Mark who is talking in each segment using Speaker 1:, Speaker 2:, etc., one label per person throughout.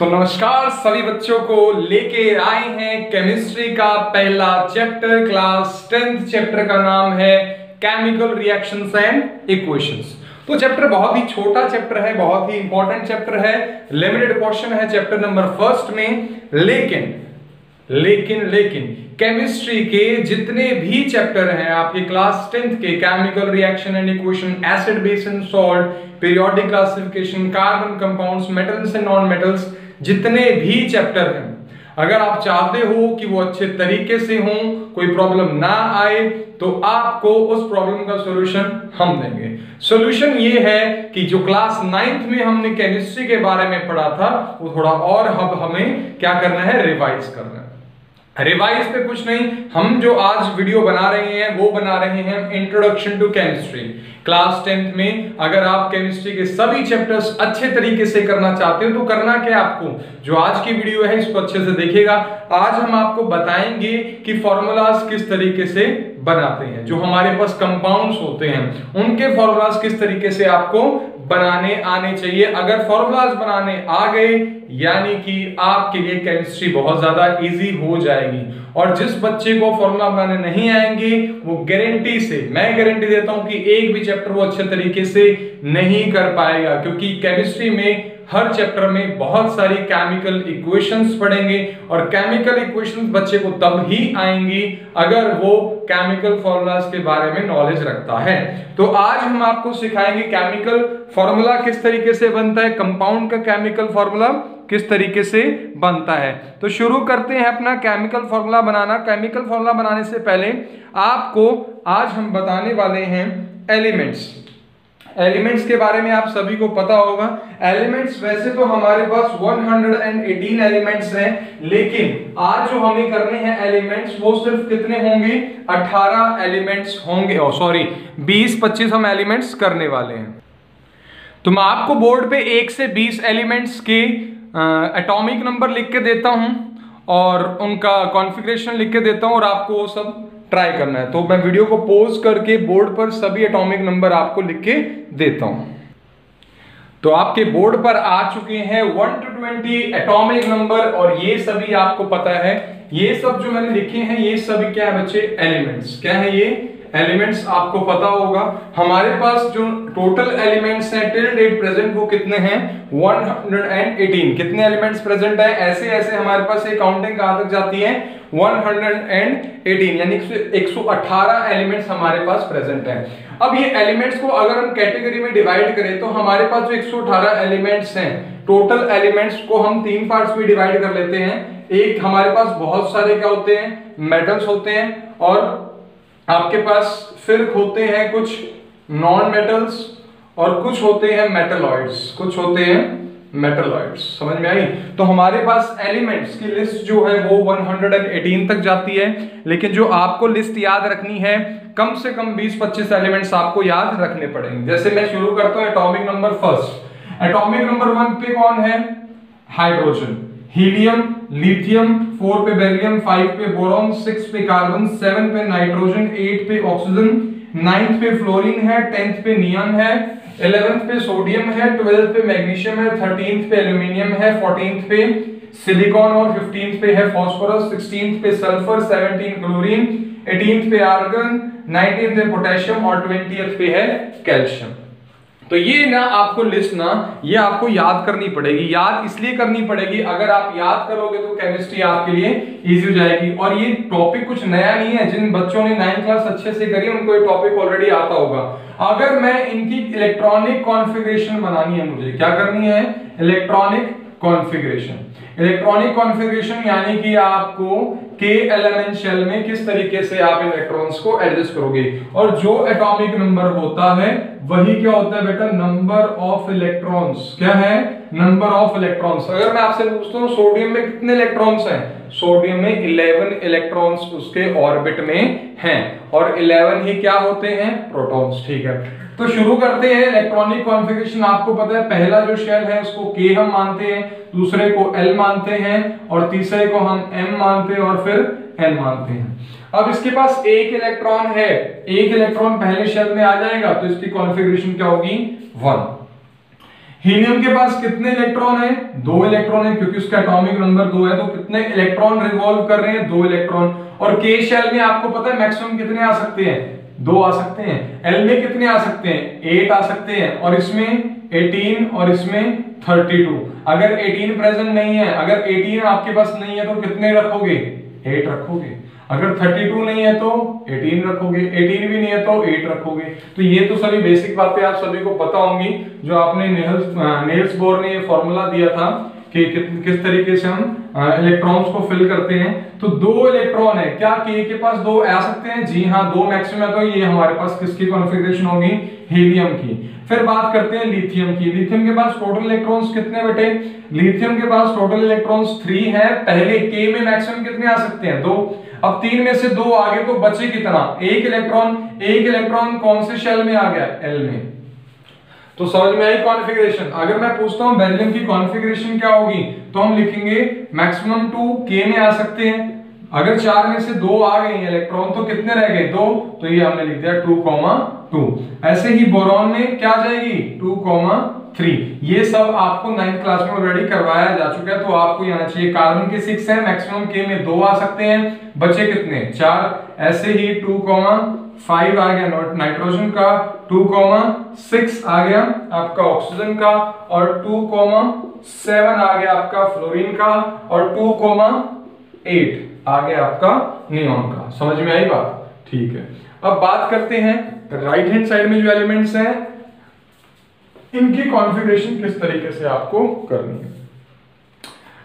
Speaker 1: तो नमस्कार सभी बच्चों को, लेके आए हैं केमिस्ट्री का पहला चैप्टर। क्लास 10th चैप्टर का नाम है केमिकल रिएक्शंस एंड इक्वेशंस। तो चैप्टर बहुत ही छोटा चैप्टर है, बहुत ही इंपॉर्टेंट चैप्टर है, लिमिटेड क्वेश्चन है चैप्टर नंबर फर्स्ट में। लेकिन केमिस्ट्री के जितने भी चैप्टर हैं आपके क्लास 10th के, chemical reaction and equation, acid base and salt, periodic classification, carbon compounds, metals and non metals, जितने भी चैप्टर हैं, अगर आप चाहते हो कि वो अच्छे तरीके से हों, कोई प्रॉब्लम ना आए, तो आपको उस प्रॉब्लम का सॉल्यूशन हम देंगे। सॉल्यूशन ये है कि जो क्लास 9th में हमने केमिस्ट्री के बारे में पढ़ा था, वो थोड़ा और अब हमें क्या करना है, रिवाइज करना है। रिवाइज पे कुछ नहीं, हम जो आज वीडियो बना रहे हैं वो बना रहे हैं introduction to chemistry. Class 10th में अगर आप केमिस्ट्री के सभी चैप्टर्स अच्छे तरीके से करना चाहते हो तो करना क्या है, आपको जो आज की वीडियो है इसको अच्छे से देखिएगा। आज हम आपको बताएंगे कि फॉर्मूलाज किस तरीके से बनाते हैं, जो हमारे पास कंपाउंड्स होते हैं उनके फॉर्मूलाज किस तरीके से आपको बनाने आने चाहिए। अगर फॉर्मूलाज बनाने आ गए यानी कि आपके लिए केमिस्ट्री बहुत ज्यादा इजी हो जाएगी। और जिस बच्चे को फॉर्मूला बनाने नहीं आएंगे वो गारंटी से, मैं गारंटी देता हूं कि एक भी चैप्टर वो अच्छे तरीके से नहीं कर पाएगा, क्योंकि केमिस्ट्री में हर चैप्टर में बहुत सारी केमिकल इक्वेशंस पढ़ेंगे और केमिकल इक्वेशंस बच्चे को तब ही आएंगी अगर वो केमिकल फॉर्मूलाज के बारे में नॉलेज रखता है। तो आज हम आपको सिखाएंगे केमिकल फॉर्मूला किस तरीके से बनता है, कंपाउंड का केमिकल फॉर्मूला किस तरीके से बनता है। तो शुरू करते हैं अपना केमिकल फॉर्मूला बनाना। केमिकल फॉर्मूला बनाने से पहले आपको आज हम बताने वाले हैं एलिमेंट्स के बारे में। आप सभी को पता होगा एलिमेंट्स, वैसे तो हमारे पास 118 एलिमेंट्स हैं, लेकिन आज जो हमें करने हैं एलिमेंट्स वो सिर्फ कितने होंगे, 18 एलिमेंट्स होंगे। 20-25 हम एलिमेंट्स करने वाले हैं। तो मैं आपको बोर्ड पे 1 से 20 एलिमेंट्स के एटॉमिक नंबर लिख के देता हूं और उनका कॉन्फ़िगरेशन लिख के देता हूं और आपको वो सब ट्राई करना है। तो मैं वीडियो को पॉज करके बोर्ड पर सभी एटॉमिक नंबर आपको लिख के देता हूं। तो आपके बोर्ड पर आ चुके हैं 1 to 20 एटॉमिक नंबर और ये सभी आपको पता है, ये सब जो मैंने लिखे हैं ये सभी क्या है बच्चे, एलिमेंट्स। क्या है ये, एलिमेंट्स। आपको पता होगा हमारे पास जो टोटल एलिमेंट्स हैं टिल डेट प्रेजेंट वो कितने हैं, 118। कितने एलिमेंट्स प्रेजेंट है, ऐसे ऐसे हमारे पास ये काउंटिंग कहां तक जाती है, 118, यानी 118 एलिमेंट्स हमारे पास प्रेजेंट हैं। अब ये एलिमेंट्स को अगर हम कैटेगरी में डिवाइड करें तो हमारे पास जो 118 एलिमेंट्स हैं, टोटल एलिमेंट्स को हम 3 पार्ट्स में डिवाइड कर लेते हैं। एक हमारे पास बहुत सारे क्या होते हैं, मेटल्स होते हैं, और आपके पास फिर होते हैं कुछ नॉन मेटल्स और कुछ होते हैं मेटलॉइड्स। समझ में आई। तो हमारे पास एलिमेंट्स की लिस्ट जो है वो 118 तक जाती है, लेकिन जो आपको लिस्ट याद रखनी है कम से कम 20-25 एलिमेंट्स आपको याद रखने पड़ेंगे। जैसे मैं शुरू करता हूं atomic number first. Atomic number 1 पे कौन है, हाइड्रोजन, हीलियम, लिथियम, 4 पे बेरिलियम, 5 पे बोरॉन, 6 पे कार्बन, 7 पे नाइट्रोजन, 8 पे ऑक्सीजन, 9th पे फ्लोरीन है, 10th पे नियॉन है, 11th पे सोडियम है, 12th पे मैग्नीशियम है, 13th पे एल्यूमिनियम है, 14th पे सिलिकॉन और 15th पे है फास्फोरस, 16th पे सल्फर, 17 क्लोरीन, 18th पे आर्गन, 19th पे पोटेशियम और 20th पे है कैल्शियम। तो ये ना आपको लिस्ट ना ये आपको याद करनी पड़ेगी। याद इसलिए करनी पड़ेगी, अगर आप याद करोगे तो केमिस्ट्री आपके लिए इजी हो जाएगी। और ये टॉपिक कुछ नया नहीं है, जिन बच्चों ने 9th क्लास अच्छे से करी उनको ये टॉपिक ऑलरेडी आता होगा। अगर मैं इनकी इलेक्ट्रॉनिक कॉन्फ़िगरेशन बनानी है, मुझे क्या करनी है, इलेक्ट्रॉनिक कॉन्फ़िगरेशन यानी कि आपको के एलिमेंट शेल में किस तरीके से आप इलेक्ट्रॉन्स को एडजस्ट करोगे। और जो एटॉमिक नंबर होता है वही क्या होता है बेटा, नंबर ऑफ इलेक्ट्रॉन्स। क्या है, नंबर ऑफ इलेक्ट्रॉन्स। अगर मैं आपसे पूछता हूं सोडियम में कितने इलेक्ट्रॉन्स हैं, सोडियम में 11 इलेक्ट्रॉन्स उसके ऑर्बिट में हैं और 11 ही क्या होते हैं, प्रोटॉन्स। ठीक है, तो शुरू करते हैं इलेक्ट्रॉनिक कॉन्फ़िगरेशन। आपको पता है पहला जो शेल है उसको K हम मानते हैं, दूसरे को L मानते हैं और तीसरे को हम M मानते हैं और फिर N मानते हैं। अब इसके पास एक इलेक्ट्रॉन है, एक इलेक्ट्रॉन पहले शेल में आ जाएगा तो इसकी कॉन्फ़िगरेशन क्या होगी, 1। हीलियम के पास कितने इलेक्ट्रॉन है? 2 इलेक्ट्रॉन है, क्योंकि उसका एटॉमिक नंबर 2 है, तो कितने इलेक्ट्रॉन रिवॉल्व कर रहे हैं? 2 इलेक्ट्रॉन। और के शेल में आपको पता है मैक्सिमम कितने आ सकते हैं? 2 आ सकते हैं। एल में कितने आ सकते हैं? 8 आ सकते हैं, और इसमें 18 और इसमें 32। अगर 18 प्रेजेंट नहीं है, अगर 18 आपके पास नहीं है तो कितने रखोगे? 8 रखोगे। अगर 32 नहीं है तो 18 रखोगे, 18 भी नहीं है तो 8 रखोगे। तो ये तो सभी बेसिक बातें आप सभी को पता होंगी, जो आपने नील्स बोर ने ये फॉर्मूला दिया था कि किस तरीके से हम इलेक्ट्रॉन्स को फिल करते हैं। तो 2 इलेक्ट्रॉन है, क्या के पास 2 आ सकते हैं? जी हाँ, 2 मैक्सिमम है, तो ये हमारे पास किसकी कॉन्फ़िगरेशन होगी? हीलियम की। फिर बात करते हैं लिथियम की। लिथियम के पास टोटल इलेक्ट्रॉन्स कितने बेटे? लिथियम के पास टोटल इलेक्ट्रॉन्स 3 है। पहले के में मैक्सिमम कितने आ सकते हैं? 2। अब 3 में से 2 आगे तो बचे कितना? 1 इलेक्ट्रॉन। 1 इलेक्ट्रॉन कौन से शेल में आ गया? एल में। तो समझ में आई कॉन्फ़िगरेशन। अगर मैं पूछता हूं बेरिलियम की कॉन्फ़िगरेशन क्या होगी, तो हम लिखेंगे मैक्सिमम 2 के में आ सकते हैं। अगर 4 में से 2 आ गए इलेक्ट्रॉन तो कितने रह गए? 2। तो ये हमने लिख दिया 2,2। ऐसे ही बोरॉन में क्या जाएगी? 2,3। ये सब आपको 9th क्लास में ऑलरेडी करवाया जा चुका है, तो आपको आना चाहिए। कार्बन के 6 है, मैक्सिमम के में 2 आ सकते हैं, बचे कितने? 4। ऐसे ही 2,5 आ गया नाइट्रोजन का, 2,6 आ गया आपका ऑक्सीजन का, और 2,7 आ गया आपका फ्लोरीन का, और 2,8 आ गया आपका नियॉन का। समझ में आई बात? ठीक है। अब बात करते हैं राइट हैंड साइड में जो एलिमेंट्स हैं, इनकी कॉन्फ़िगरेशन किस तरीके से आपको करनी है।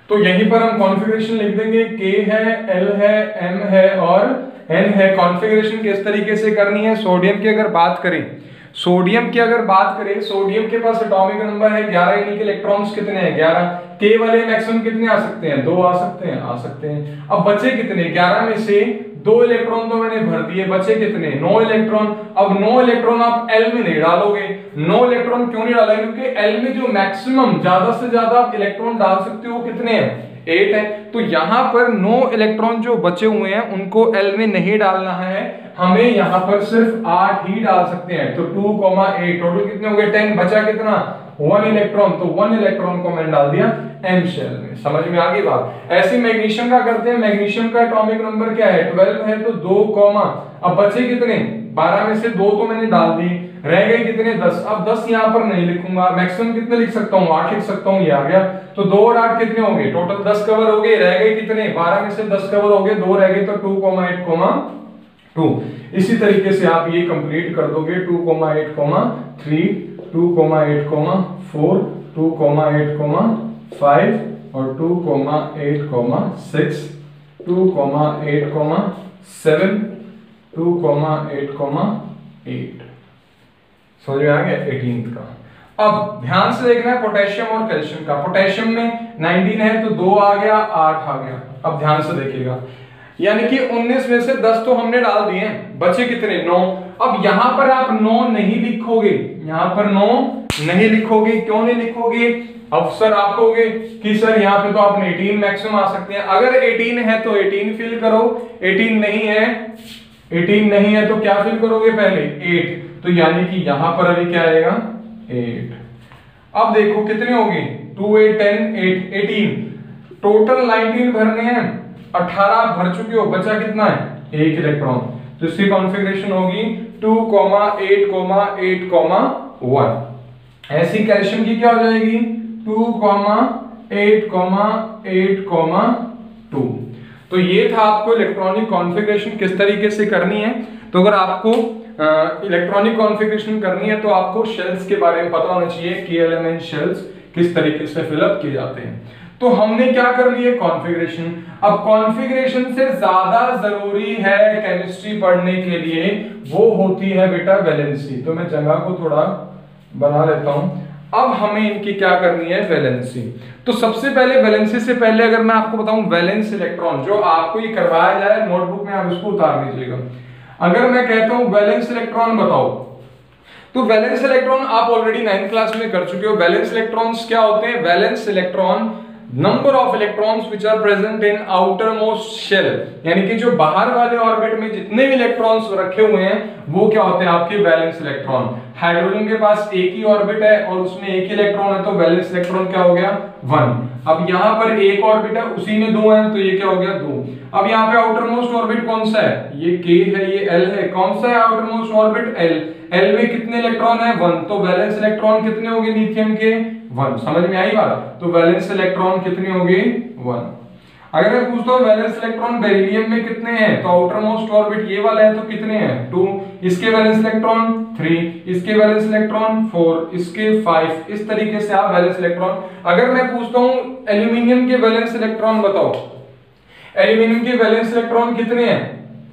Speaker 1: तो यहीं पर हम कॉन्फ़िगरेशन लिख देंगे। के है, एल है, एम है और एन है। कॉन्फ़िगरेशन किस तरीके से करनी है? सोडियम की अगर बात करें, सोडियम के पास एटॉमिक नंबर है 11, यानी कि इलेक्ट्रॉन्स कितने हैं? 11। के वाले मैक्सिमम कितने आ सकते हैं? 2 आ सकते हैं। अब बचे कितने? 11 में से 2 इलेक्ट्रॉन तो मैंने भर दिए, बचे कितने? 9 इलेक्ट्रॉन। अब 9 इलेक्ट्रॉन आप एल में नहीं डालोगे। 9 इलेक्ट्रॉन क्यों नहीं डालोगे? क्योंकि एल में जो मैक्सिमम ज्यादा से ज्यादा आप इलेक्ट्रॉन डाल सकते हो कितने हैं? 8 है। तो यहां पर 9 इलेक्ट्रॉन जो बचे हुए हैं उनको एल में नहीं डालना है, हमें यहां पर सिर्फ 8 ही डाल सकते हैं। तो 2,8 टोटल कितने हो गए? 10। बचा कितना? 1 इलेक्ट्रॉन। तो 1 इलेक्ट्रॉन को मैंने डाल दिया एम शेल में। समझ में आ गई बात? ऐसे मैग्नीशियम का करते हैं। मैग्नीशियम का एटॉमिक नंबर क्या है? 12 है, तो 2, अब बचे कितने? 12 में से 2 तो मैंने डाल दी, रह गए कितने? 10। अब 10 यहां पर नहीं लिखूंगा, मैक्सिमम कितने लिख सकता हूं? 8 लिख सकता हूं। ये आ गया। तो 2 और 8 कितने हो गए? टोटल 10 कवर हो गए। रह गए कितने? 12 में से 10 कवर हो गए, 2 रह गए, तो 2,8, 2। इसी तरीके से आप ये कंप्लीट कर दोगे। 2,8, 3, 2,8, 4, 2,8, 5 और 2,8, 6, 2,8, 7, 2,8, 8। समझ में आ गया? 18th का। अब ध्यान से देखना है पोटेशियम और कैल्शियम का। पोटेशियम में 19 है, तो 2 आ गया, 8 आ गया। अब ध्यान से देखिएगा, यानी कि 19 में से 10 तो हमने डाल दिए, बचे कितने? 9। अब यहां पर आप 9 नहीं लिखोगे, यहां पर 9 नहीं लिखोगे। क्यों नहीं लिखोगे? अब सर आप कहोगे कि सर यहाँ पे तो आपने 18 मैक्सिमम आ सकते हैं। अगर 18 है तो 18 फिल करो, 18 नहीं है तो क्या फिल करोगे? पहले 8। तो यानी कि यहां पर अभी क्या आएगा? 8। अब देखो कितने हो गए? 2, 8, 10, 8, 18। टोटल 19 भरने हैं, 18 भर चुके हो, बचा कितना है? 1 इलेक्ट्रॉन। तो इसकी कॉन्फ़िगरेशन होगी 2,8, 1। ऐसी कैल्शियम की क्या हो जाएगी? 2,8, 2। तो ये था आपको इलेक्ट्रॉनिक कॉन्फ़िगरेशन किस तरीके से करनी है। तो अगर आपको इलेक्ट्रॉनिक कॉन्फ़िगरेशन करनी है तो आपको शेल्स के बारे में पता होना चाहिए कि एलिमेंट शेल्स किस तरीके से फिलअप किए जाते हैं। तो हमने क्या कर लिया? कॉन्फ़िगरेशन। अब कॉन्फ़िगरेशन से ज्यादा जरूरी है केमिस्ट्री पढ़ने के लिए, वो होती है बेटा वैलेंसी। तो मैं जगह को थोड़ा बना लेता हूं। अब हमें इनकी क्या करनी है? वैलेंसी। तो सबसे पहले वैलेंसी से पहले अगर मैं आपको बताऊं वैलेंस इलेक्ट्रॉन, जो आपको ये करवाया जाए नोटबुक में, आप इसको उतार दीजिएगा। अगर मैं कहता हूं वैलेंस इलेक्ट्रॉन बताओ, तो वैलेंस इलेक्ट्रॉन आप ऑलरेडी 9th क्लास में कर चुके हो। वैलेंस इलेक्ट्रॉन्स क्या होते हैं? Valence electron number of electrons which are present in outer most shell, यानी कि जो बाहर वाले ऑर्बिट में जितने भी इलेक्ट्रॉन्स रखे हुए हैं वो क्या होते हैं आपके वैलेंस इलेक्ट्रॉन। हाइड्रोजन के पास एक ही ऑर्बिट है और उसमें एक ही इलेक्ट्रॉन है, तो वैलेंस इलेक्ट्रॉन क्या हो गया 1। अब यहाँ पर एक ऑर्बिट है, उसी में 2 हैं, तो ये क्या हो गया 2। अब यहाँ पे आउटर मोस्ट ऑर्बिट कौन सा है, ये K है, ये L है, कौन सा है outer most orbit L। L में कितने इलेक्ट्रॉन है 1, तो वैलेंस इलेक्ट्रॉन कितने होंगे लिथियम के 1। समझ में आई बात, तो वैलेंस इलेक्ट्रॉन कितने होंगे 1। अगर मैं पूछता हूँ वैलेंस इलेक्ट्रॉन बेरिलियम में कितने हैं, तो आउटर मोस्ट ऑर्बिट ये वाला है, तो कितने हैं 2, इसके वैलेंस इलेक्ट्रॉन 3, इसके वैलेंस इलेक्ट्रॉन 4, इसके 5, इस तरीके से आप वैलेंस इलेक्ट्रॉन। अगर मैं पूछता हूँ एल्यूमिनियम के वैलेंस इलेक्ट्रॉन बताओ, एल्यूमिनियम के वैलेंस इलेक्ट्रॉन कितने हैं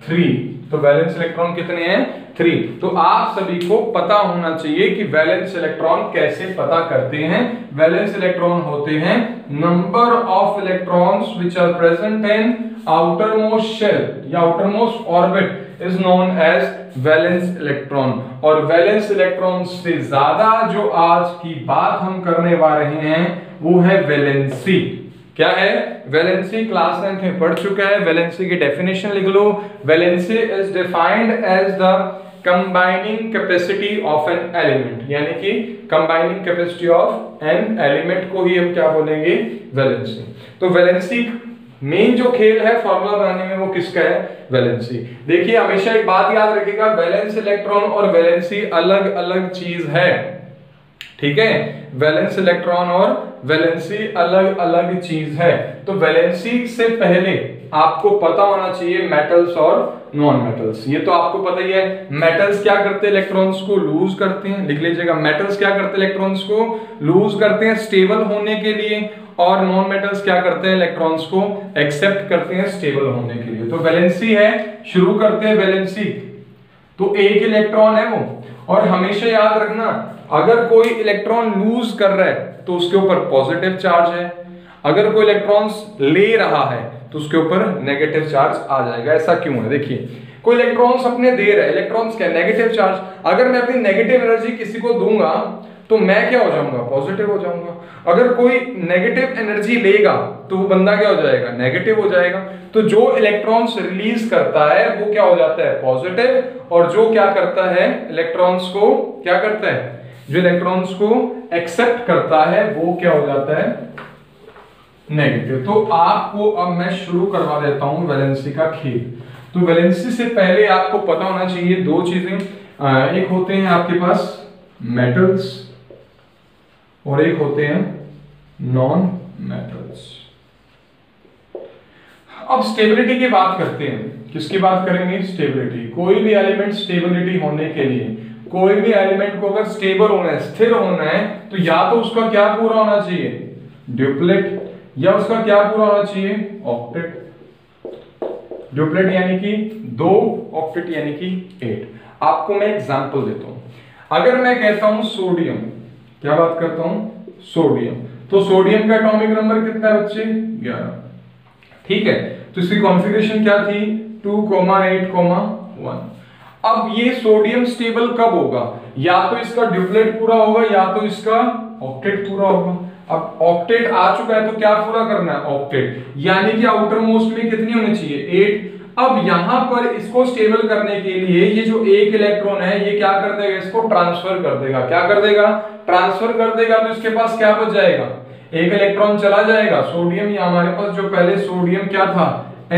Speaker 1: 3, तो वैलेंस इलेक्ट्रॉन कितने हैं 3। तो आप सभी को पता होना चाहिए कि वैलेंस इलेक्ट्रॉन कैसे पता करते हैं। वैलेंस इलेक्ट्रॉन होते हैं number of electrons which are present in outer most shell या outer most orbit is known as valence electron. और वैलेंस इलेक्ट्रॉन से ज्यादा जो आज की बात हम करने वाले हैं वो है वैलेंसी। क्या है वैलेंसी, क्लास 9 में पढ़ चुका है। वैलेंसी की डेफिनेशन लिख लो, valency is defined as the combining capacity of an element, यानी कि combining capacity of an element को ही हम क्या बोलेंगे वैलेंसी। तो वैलेंसी मेन जो खेल है फॉर्मूला बनाने में वो किसका है वैलेंसी। देखिए हमेशा एक बात याद रखिएगा, वैलेंस इलेक्ट्रॉन और वैलेंसी अलग अलग चीज है, ठीक है। वैलेंस इलेक्ट्रॉन और वैलेंसी अलग अलग चीज है। तो वैलेंसी से पहले आपको पता होना चाहिए मेटल्स और नॉन मेटल्स। ये तो आपको पता ही है, मेटल्स क्या करते हैं इलेक्ट्रॉन्स को लूज करते हैं, लिख लीजिएगा मेटल्स क्या करते हैं इलेक्ट्रॉन्स को लूज करते हैं स्टेबल होने के लिए, और नॉन मेटल्स क्या करते हैं इलेक्ट्रॉन्स को एक्सेप्ट करते हैं स्टेबल होने के लिए। तो वैलेंसी है, शुरू करते हैं वैलेंसी, तो एक इलेक्ट्रॉन है वो। और हमेशा याद रखना अगर कोई इलेक्ट्रॉन लूज कर रहा है तो उसके ऊपर पॉजिटिव चार्ज है, अगर कोई इलेक्ट्रॉन्स ले रहा है तो उसके ऊपर नेगेटिव चार्ज आ जाएगा। ऐसा क्यों है, देखिए कोई इलेक्ट्रॉन्स अपने दे रहा है, इलेक्ट्रॉन्स क्या नेगेटिव चार्ज, अगर मैं अपनी नेगेटिव एनर्जी किसी को दूंगा तो मैं क्या हो जाऊंगा पॉजिटिव हो जाऊंगा। अगर कोई नेगेटिव एनर्जी लेगा तो वो बंदा क्या हो जाएगा नेगेटिव हो जाएगा। तो जो इलेक्ट्रॉन्स रिलीज करता है वो क्या हो जाता है पॉजिटिव, और जो क्या करता है इलेक्ट्रॉन्स को क्या करता है, जो इलेक्ट्रॉन्स को एक्सेप्ट करता है वो क्या हो जाता है नेगेटिव। तो आपको अब मैं शुरू करवा देता हूं वैलेंसी का खेल। तो वैलेंसी से पहले आपको पता होना चाहिए दो चीजें, एक होते हैं आपके पास मेटल्स और एक होते हैं नॉन मेटल्स। अब स्टेबिलिटी की बात करते हैं, किसकी बात करेंगे स्टेबिलिटी। कोई भी एलिमेंट स्टेबिलिटी होने के लिए, कोई भी एलिमेंट को अगर स्टेबल होना है स्थिर होना है तो या तो उसका क्या पूरा होना चाहिए ड्यूप्लेट, या उसका क्या पूरा होना चाहिए ऑक्टेट। ड्यूप्लेट यानी कि 2, ऑक्टेट यानी कि 8। आपको मैं एग्जांपल देता हूं, अगर मैं कहता हूं सोडियम, क्या बात करता हूं सोडियम, तो सोडियम का एटॉमिक नंबर कितना है बच्चे 11, ठीक है। तो इसकी कॉन्फ़िगरेशन क्या थी 2,8,1। अब ये सोडियम स्टेबल कब होगा, या तो इसका ड्यूप्लेट पूरा होगा या तो इसका ऑक्टेट पूरा होगा। अब ऑक्टेट आ चुका है तो क्या पूरा करना है ऑक्टेट, यानी कि आउटर मोस्ट में कितनी होनी चाहिए 8। अब यहां पर इसको स्टेबल करने के लिए ये जो एक इलेक्ट्रॉन है ये क्या कर देगा, इसको ट्रांसफर कर देगा। क्या कर देगा ट्रांसफर कर देगा, तो इसके पास क्या बच जाएगा एक इलेक्ट्रॉन चला जाएगा। सोडियम, या हमारे पास जो पहले सोडियम क्या था Na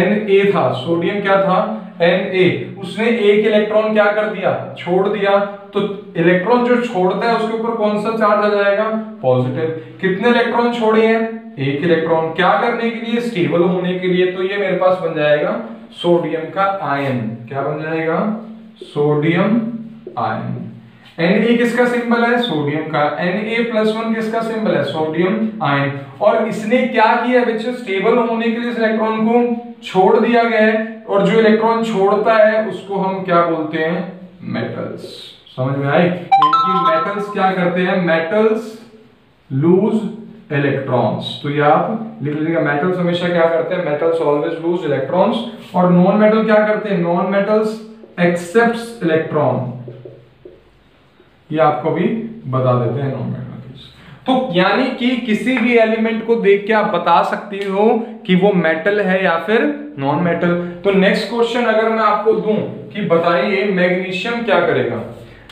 Speaker 1: था, सोडियम क्या था Na, उसने एक इलेक्ट्रॉन क्या कर दिया छोड़ दिया। तो इलेक्ट्रॉन जो छोड़ता है उसके ऊपर कौन सा चार्ज आ जाएगा पॉजिटिव। कितने इलेक्ट्रॉन छोड़े हैं एक इलेक्ट्रॉन, क्या करने के लिए स्टेबल होने के लिए। तो ये मेरे पास बन जाएगा सोडियम का आयन, क्या बन जाएगा सोडियम आयन। Na किसका सिंबल है सोडियम का, Na+1 किसका सिंबल है सोडियम आयन। और इसने क्या किया बच्चे स्टेबल होने के लिए इस इलेक्ट्रॉन को छोड़ दिया गया है, और जो इलेक्ट्रॉन छोड़ता है उसको हम क्या बोलते हैं मेटल्स। समझ में आई, यानी मेटल्स क्या करते हैं मेटल्स लूज इलेक्ट्रॉन्स। तो ये आप लिख लीजिएगा मेटल्स हमेशा क्या करते हैं मेटल्स ऑलवेज लूज इलेक्ट्रॉन्स। और नॉन मेटल क्या करते हैं नॉन मेटल्स एक्सेप्ट्स इलेक्ट्रॉन, ये आपको भी बता देते हैं नॉन मेटल। तो यानी कि किसी भी एलिमेंट को देख के आप बता सकती हो कि वो मेटल है या फिर नॉन मेटल। तो नेक्स्ट क्वेश्चन अगर मैं आपको दूं कि बताइए मैग्नीशियम क्या करेगा।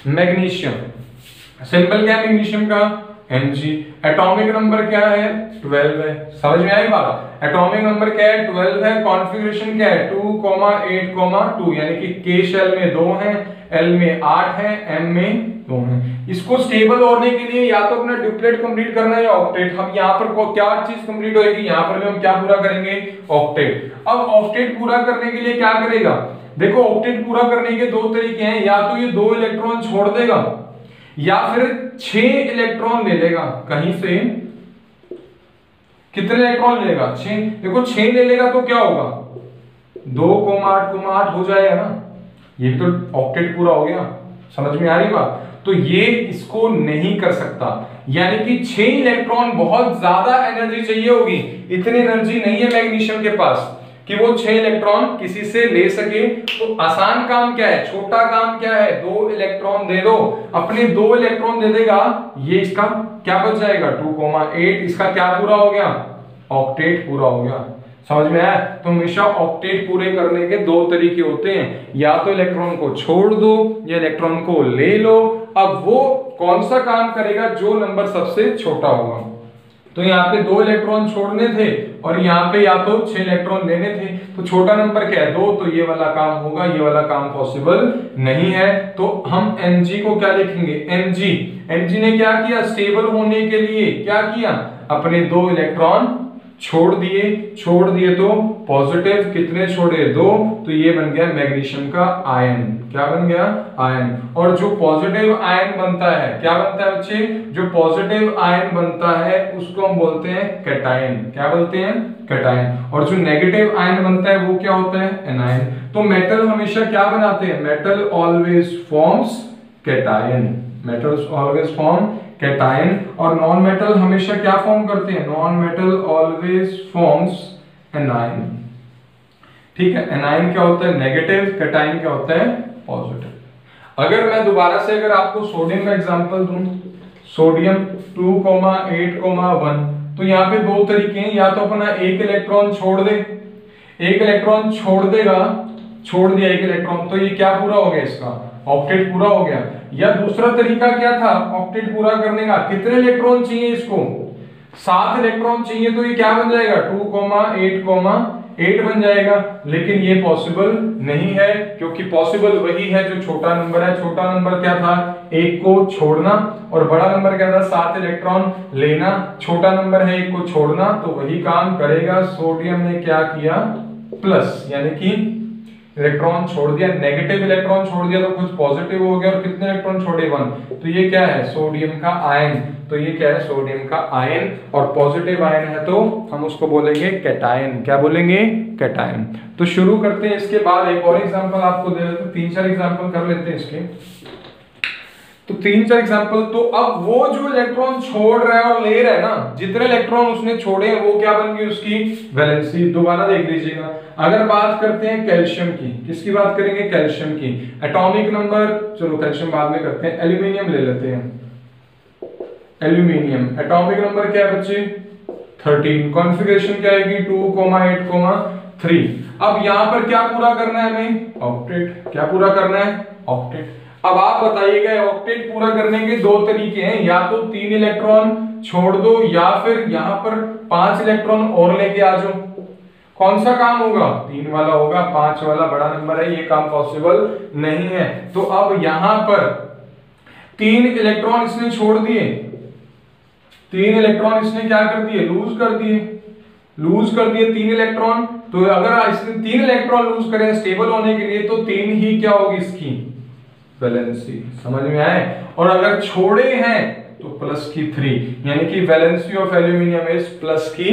Speaker 1: मैग्नीशियम सिंबल क्या है मैग्नीशियम का, Mg। एटॉमिक नंबर क्या है, 12 है। समझ में आई बात। एटॉमिक नंबर क्या है, 12 है। कॉन्फ़िगरेशन क्या है, 2,8,2 यानी कि K शेल में 2 है, L में 8 है, M में 2 है। इसको स्टेबल होने के लिए या तो अपना डुप्लेट कंप्लीट करना है या ऑक्टेट। हम यहाँ पर क्या चीज कंप्लीट होगी, यहाँ पर भी हम क्या पूरा करेंगे, ऑक्टेट। अब ऑक्टेट पूरा करने के लिए क्या करेगा, देखो ऑक्टेट पूरा करने के दो तरीके हैं, या तो ये 2 इलेक्ट्रॉन छोड़ देगा या फिर 6 इलेक्ट्रॉन ले लेगा कहीं से। कितने इलेक्ट्रॉन ले लेगा, 6। देखो 6 ले लेगा तो क्या होगा, 2,8,8 हो जाएगा ना, ये तो ऑक्टेट पूरा हो गया। समझ में आ रही बात। तो ये इसको नहीं कर सकता, यानी कि 6 इलेक्ट्रॉन बहुत ज्यादा एनर्जी चाहिए होगी। इतनी एनर्जी नहीं है मैग्नीशियम के पास कि वो 6 इलेक्ट्रॉन किसी से ले सके। तो आसान काम क्या है, छोटा काम क्या है, 2 इलेक्ट्रॉन दे दो। अपने 2 इलेक्ट्रॉन दे देगा, ये इसका क्या बच जाएगा, 2,8। इसका क्या पूरा हो गया, ऑक्टेट पूरा हो गया। समझ में आया। तो हमेशा ऑक्टेट पूरे करने के 2 तरीके होते हैं, या तो इलेक्ट्रॉन को छोड़ दो या इलेक्ट्रॉन को ले लो। अब वो कौन सा काम करेगा, जो नंबर सबसे छोटा होगा। तो यहाँ पे 2 इलेक्ट्रॉन छोड़ने थे और यहाँ पे या तो 6 इलेक्ट्रॉन लेने थे। तो छोटा नंबर क्या है, 2, तो ये वाला काम होगा, ये वाला काम पॉसिबल नहीं है। तो हम Mg को क्या लिखेंगे, Mg ने क्या किया, स्टेबल होने के लिए क्या किया, अपने 2 इलेक्ट्रॉन छोड़ दिए तो पॉजिटिव कितने छोड़े, 2। तो ये बन गया मैग्नीशियम का आयन। क्या बन गया, आयन। और जो पॉजिटिव आयन बनता है, क्या बनता है बच्चे, जो पॉजिटिव आयन बनता है उसको हम बोलते हैं कैटायन। क्या बोलते हैं, कैटायन। और जो नेगेटिव आयन बनता है वो क्या होता है, एनायन। तो मेटल हमेशा क्या बनाते हैं, metal always forms cation. Metals always form cation. और नॉन मेटल हमेशा क्या फॉर्म करते हैं, non metal always forms anion. ठीक है, एनायन क्या होता है, नेगेटिव, कैटायन क्या होता है, पॉजिटिव। अगर मैं दोबारा से अगर आपको सोडियम का एग्जांपल दूं, सोडियम 2,8,1, तो यहाँ पे 2 तरीके हैं, या तो अपना 1 इलेक्ट्रॉन छोड़ दे, 1 इलेक्ट्रॉन छोड़ देगा, छोड़ दिया 1 इलेक्ट्रॉन, तो ये क्या पूरा हो गया, इसका ऑक्टेट पूरा हो गया। या दूसरा तरीका क्या था ऑक्टेट पूरा करने का, कितने इलेक्ट्रॉन चाहिए इसको, 7 इलेक्ट्रॉन चाहिए। तो ये क्या बन जाएगा, 2,8,8 बन जाएगा। लेकिन ये पॉसिबल नहीं है, क्योंकि पॉसिबल वही है जो छोटा नंबर है। छोटा नंबर क्या था, 1 को छोड़ना, और बड़ा नंबर क्या था, 7 इलेक्ट्रॉन लेना। छोटा नंबर है 1 को छोड़ना, तो वही काम करेगा। सोडियम ने क्या किया, प्लस, यानी कि इलेक्ट्रॉन छोड़ दिया, नेगेटिव इलेक्ट्रॉन छोड़ दिया तो कुछ पॉजिटिव हो गया। और कितने इलेक्ट्रॉन छोड़े, 1। तो ये क्या है, सोडियम का आयन। तो ये क्या है, सोडियम का आयन। और पॉजिटिव आयन है तो हम उसको बोलेंगे कैटायन। क्या बोलेंगे, कैटायन। तो शुरू करते हैं। इसके बाद एक और एग्जांपल आपको दे देते हैं, 3-4 एग्जांपल कर लेते हैं इसके। तो 3-4 एग्जांपल। तो अब वो जो इलेक्ट्रॉन छोड़ रहा है और ले रहा है ना, जितने इलेक्ट्रॉन उसने छोड़े हैं वो क्या बन गई, उसकी वैलेंसी। दोबारा देख लीजिएगा। अगर बात करते हैं कैल्शियम की, किसकी बात करेंगे, कैल्शियम की। एटॉमिक नंबर, चलो कैल्शियम बाद में करते हैं, एल्यूमिनियम ले लेते हैं। एल्यूमिनियम एटॉमिक नंबर क्या है बच्चे, 13। कॉन्फ़िगरेशन क्या आएगी, 2,8,3। अब यहां पर क्या पूरा करना है हमें, ऑक्टेट। क्या पूरा करना है, ऑक्टेट। अब आप बताइएगा, ऑक्टेट पूरा करने के 2 तरीके हैं, या तो 3 इलेक्ट्रॉन छोड़ दो या फिर यहां पर 5 इलेक्ट्रॉन और लेके आ जाओ। कौन सा काम होगा, 3 वाला होगा, 5 वाला बड़ा नंबर है, ये काम पॉसिबल नहीं है। तो अब यहां पर 3 इलेक्ट्रॉन इसने छोड़ दिए, 3 इलेक्ट्रॉन इसने क्या कर दिए, लूज कर दिए 3 इलेक्ट्रॉन। तो अगर इसने 3 इलेक्ट्रॉन लूज करें स्टेबल होने के लिए, तो 3 ही क्या होगी इसकी वैलेंसी। समझ में आए। और अगर छोड़े हैं तो प्लस की 3, यानी कि valency of aluminium is plus की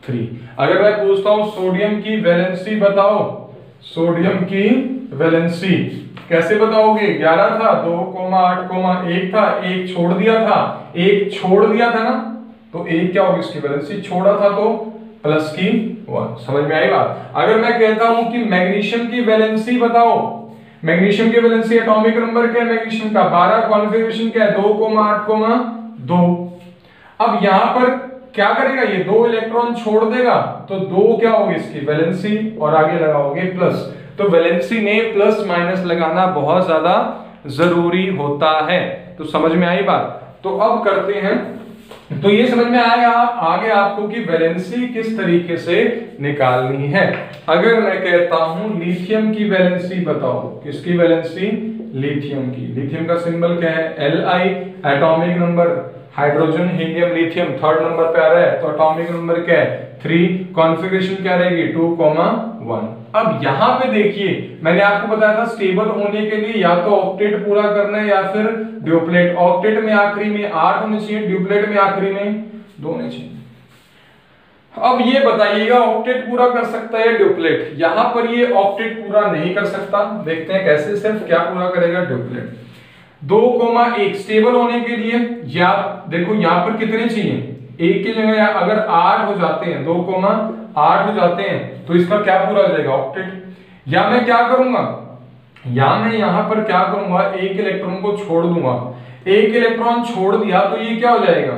Speaker 1: 3। अगर मैं पूछता हूं सोडियम की वैलेंसी बताओ, सोडियम की वैलेंसी कैसे बताओगे, 11 था, 2,8,1 था, 1 छोड़ दिया था ना, तो 1 क्या होगी इसकी वैलेंसी, छोड़ा था तो प्लस की 1। समझ में आई बात। अगर मैं कहता हूं कि मैग्नीशियम की वैलेंसी बताओ, मैग्नीशियम की वैलेंसी एटॉमिक नंबर क्या है मैग्नीशियम का, 12। कॉन्फ़िगरेशन क्या है, 2,8,2। अब यहां पर क्या करेगा, ये 2 इलेक्ट्रॉन छोड़ देगा तो 2 क्या होगी इसकी वैलेंसी और आगे लगाओगे प्लस। तो वैलेंसी में प्लस माइनस लगाना बहुत ज्यादा जरूरी होता है। तो समझ में आई बात। तो अब करते हैं, तो ये समझ में आएगा आगे आपको कि वैलेंसी किस तरीके से निकालनी है। अगर मैं कहता हूं लिथियम की वैलेंसी बताओ, किसकी वैलेंसी, लिथियम की। लिथियम का सिंबल क्या है, Li। Atomic number hydrogen helium lithium 3rd number पे आ रहा है, तो एटॉमिक नंबर क्या है 3। कॉन्फ़िगरेशन क्या रहेगी 2,1। अब यहां पे देखिए मैंने आपको बताया था स्टेबल होने के लिए या तो ऑक्टेट पूरा करना है या फिर ड्यूप्लेट। ऑक्टेट में आखिरी में 8 होने चाहिए, ड्यूप्लेट में आखिरी में 2 होने चाहिए। अब ये बताइएगा ऑक्टेट पूरा कर सकता है ड्यूप्लेट, यहां पर ये ऑक्टेट पूरा नहीं कर सकता। देखते हैं कैसे, सिर्फ क्या पूरा करेगा ड्यूप्लेट। 2,1 स्टेबल होने के लिए या देखो यहां पर कितने चाहिए, एक की जगह अगर 8 हो जाते हैं, 2,8 हो जाते हैं तो इसका क्या पूरा हो जाएगा ऑक्टेट। या मैं क्या करूंगा, या मैं यहां पर क्या करूंगा, एक इलेक्ट्रॉन को छोड़ दूंगा। एक इलेक्ट्रॉन छोड़ दिया तो ये क्या हो जाएगा,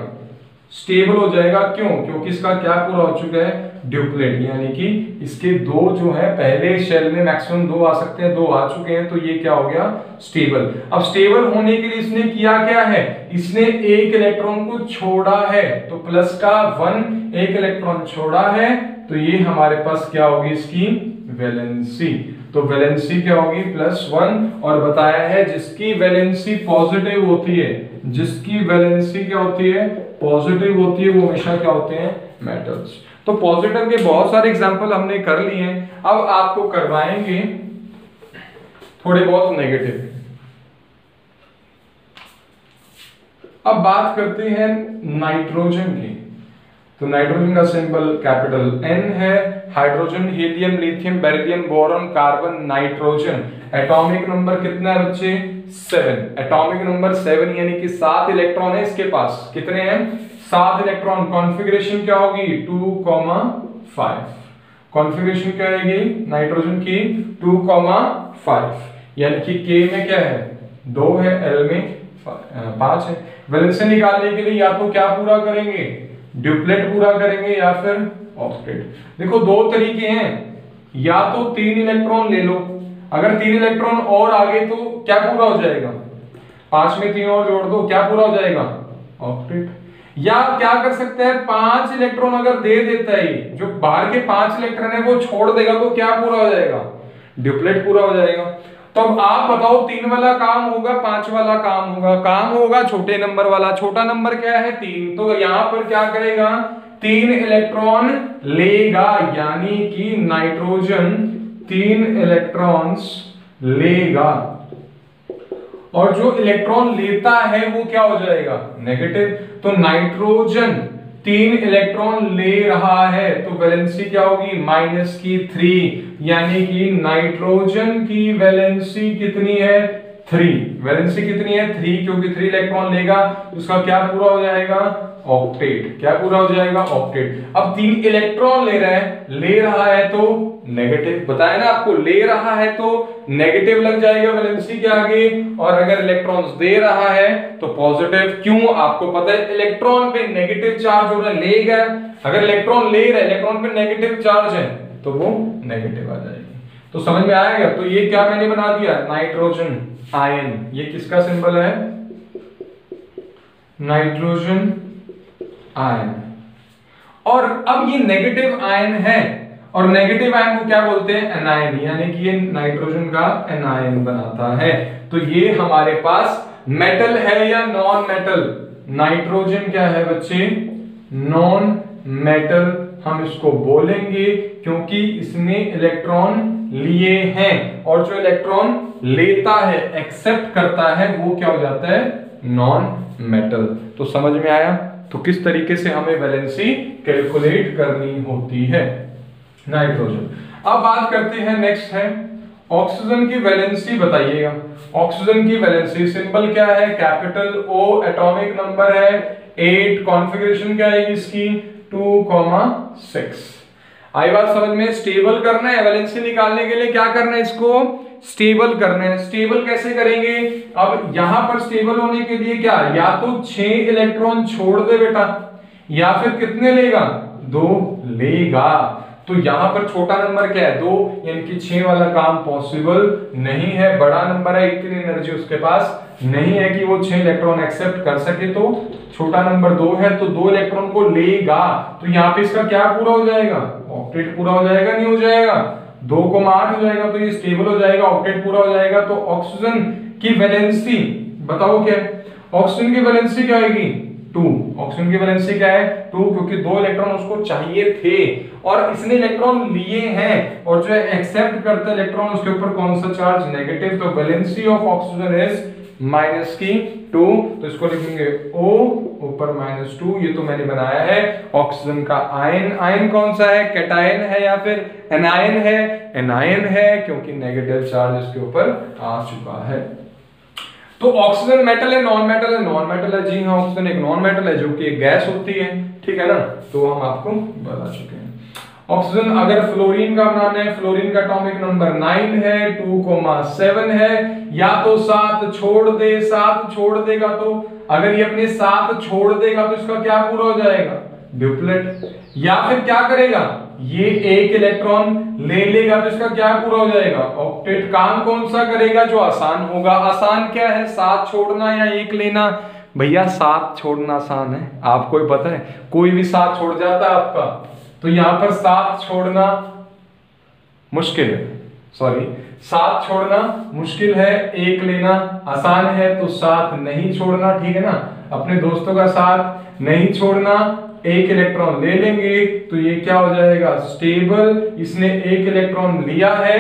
Speaker 1: स्टेबल हो जाएगा। क्यों, क्योंकि इसका क्या पूरा हो चुका है ड्यूप्लेट, यानी कि इसके 2 जो है पहले शेल में मैक्सिमम 2 आ सकते हैं, 2 आ चुके हैं, तो ये क्या हो गया स्टेबल। अब स्टेबल होने के लिए इसने किया क्या है, इसने एक इलेक्ट्रॉन को छोड़ा है, तो प्लस का 1 एक इलेक्ट्रॉन छोड़ा है, तो ये हमारे पास क्या होगी इसकी वैलेंसी। तो वैलेंसी क्या होगी +1। और बताया है जिसकी वैलेंसी पॉजिटिव होती है, जिसकी वैलेंसी क्या होती है पॉजिटिव होती है, वो हमेशा क्या होते हैं मेटल्स। तो पॉजिटिव के बहुत सारे एग्जांपल हमने कर लिए हैं, अब आपको करवाएंगे थोड़े बहुत नेगेटिव। अब बात करते हैं नाइट्रोजन की। तो नाइट्रोजन का सिंबल कैपिटल N है। Hydrogen helium lithium beryllium boron carbon nitrogen. Atomic number कितना है बच्चे 7। एटॉमिक नंबर 7 यानी कि 7 इलेक्ट्रॉन है इसके पास। कितने हैं 7 इलेक्ट्रॉन। कॉन्फ़िगरेशन क्या होगी 2,5। कॉन्फ़िगरेशन क्या रहेगी नाइट्रोजन की 2,5, यानी कि K में क्या है 2 है, L में 5 है। वैलेंसी निकालने के लिए या तो क्या पूरा करेंगे ड्यूप्लेट पूरा करेंगे या फिर ऑक्टेट। देखो 2 तरीके हैं, या तो 3 इलेक्ट्रॉन ले लो, अगर 3 इलेक्ट्रॉन और आगे तो क्या पूरा हो जाएगा 5 में 3 और जोड़ दो, क्या पूरा हो जाएगा ऑक्टेट। या क्या कर सकते हैं 5 इलेक्ट्रॉन अगर दे देता है, जो बाहर के 5 इलेक्ट्रॉन है वो छोड़ देगा, तो क्या पूरा हो जाएगा ड्यूप्लेट पूरा हो जाएगा। तो अब आप बताओ 3 वाला काम होगा 5 वाला काम होगा, काम होगा छोटे नंबर वाला। छोटा नंबर क्या है 3, तो यहां पर क्या करेगा 3 इलेक्ट्रॉन लेगा, यानी कि नाइट्रोजन 3 इलेक्ट्रॉन्स लेगा, और जो इलेक्ट्रॉन लेता है वो क्या हो जाएगा नेगेटिव। तो नाइट्रोजन 3 इलेक्ट्रॉन ले रहा है, तो वैलेंसी क्या होगी -3, यानी कि नाइट्रोजन की वैलेंसी कितनी है 3। वैलेंसी कितनी है 3, क्योंकि 3 इलेक्ट्रॉन लेगा, उसका क्या पूरा हो जाएगा ऑक्टेट। क्या पूरा हो जाएगा ऑक्टेट। अब 3 इलेक्ट्रॉन ले रहा है तो नेगेटिव, बताया ना आपको, ले रहा है तो नेगेटिव लग जाएगा वैलेंसी के आगे, और अगर इलेक्ट्रॉन्स दे रहा है तो पॉजिटिव। क्यों, आपको पता है इलेक्ट्रॉन पे नेगेटिव चार्ज हो रहा है, लेगा। अगर इलेक्ट्रॉन ले रहा है, इलेक्ट्रॉन पे नेगेटिव चार्ज है, तो वो नेगेटिव आ जाएगी। तो समझ में आएगा। तो ये क्या मैंने बना दिया नाइट्रोजन आयन, ये किसका सिंबल है नाइट्रोजन आयन। और अब ये नेगेटिव आयन है, और नेगेटिव आयन को क्या बोलते हैं एनायन, यानी कि ये नाइट्रोजन का एनायन बनाता है। तो ये हमारे पास मेटल है या नॉन मेटल, नाइट्रोजन क्या है बच्चे नॉन मेटल हम इसको बोलेंगे, क्योंकि इसने इलेक्ट्रॉन लिए हैं, और जो इलेक्ट्रॉन लेता है एक्सेप्ट करता है वो क्या हो जाता है नॉन मेटल। तो समझ में आया। तो किस तरीके से हमें वैलेंसी कैलकुलेट करनी होती है नाइट्रोजन। अब बात करते हैं, नेक्स्ट है ऑक्सीजन की वैलेंसी बताइएगा। ऑक्सीजन की वैलेंसी सिंबल क्या है कैपिटल O, एटॉमिक नंबर है 8, कॉन्फ़िगरेशन क्या है इसकी 2,6। आई बात समझ में। स्टेबल करना है, वैलेंसी निकालने के लिए क्या करना है इसको स्टेबल करना है। स्टेबल कैसे करेंगे, अब यहां पर स्टेबल होने के लिए क्या, या तो 6 इलेक्ट्रॉन छोड़ दे बेटा, या फिर कितने लेगा, 2 लेगा। तो यहां पर छोटा नंबर क्या है, 2, यानी कि 6 वाला काम पॉसिबल नहीं है। बड़ा नंबर है, इतनी एनर्जी उसके पास नहीं है कि वो 6 इलेक्ट्रॉन एक्सेप्ट कर सके, तो छोटा नंबर 2 है, तो 2 इलेक्ट्रॉन को लेगा। तो यहाँ पे इसका क्या पूरा हो जाएगा, ऑक्टेट पूरा हो जाएगा, नहीं हो जाएगा, 2 को 8 हो जाएगा, तो ये स्टेबल हो जाएगा, ऑक्टेट पूरा हो जाएगा। तो ऑक्सीजन की वैलेंसी बताओ क्या है, ऑक्सीजन की वैलेंसी क्या आएगी, 2। ऑक्सीजन की वैलेंसी क्या है, 2, क्योंकि 2 इलेक्ट्रॉन उसको चाहिए थे और इसने इलेक्ट्रॉन लिए हैं, और जो एक्सेप्ट करता है इलेक्ट्रॉन उसके ऊपर कौन सा चार्ज, नेगेटिव। तो वैलेंसी ऑफ ऑक्सीजन इज -2, तो इसको लिखेंगे O ऊपर -2। ये तो मैंने बनाया है ऑक्सीजन का आयन। आयन कौन सा है, कैटायन है या फिर एनायन है, एनायन है, क्योंकि नेगेटिव चार्ज इसके ऊपर आ चुका है। तो ऑक्सीजन मेटल है, नॉन मेटल है, नॉन मेटल है, जी हाँ, ऑक्सीजन एक नॉन मेटल है जो कि एक गैस होती है, ठीक है ना, तो हम आपको बता चुके हैं। ऑक्सीजन, अगर फ्लोरीन का बनाना है, फ्लोरीन का एटॉमिक नंबर 9 है, 2,7 है, या तो 7 छोड़ दे, 7 छोड़ देगा, तो अगर ये अपने 7 छोड़ देगा तो इसका क्या पूरा हो जाएगा, ड्यूप्लेट। या फिर क्या करेगा, ये 1 इलेक्ट्रॉन ले लेगा तो इसका क्या पूरा हो जाएगा, ऑक्टेट। काम कौन सा करेगा, जो आसान होगा। आसान क्या है, 7 छोड़ना या 1 लेना, भैया 7 छोड़ना आसान है, आपको ही पता है, कोई भी 7 छोड़ जाता है आपका, तो यहां पर 7 छोड़ना मुश्किल है, सॉरी 7 छोड़ना मुश्किल है, 1 लेना आसान है, तो 7 नहीं छोड़ना, ठीक है ना, अपने दोस्तों का 7 नहीं छोड़ना, 1 इलेक्ट्रॉन ले लेंगे, तो ये क्या हो जाएगा, स्टेबल। इसने 1 इलेक्ट्रॉन लिया है,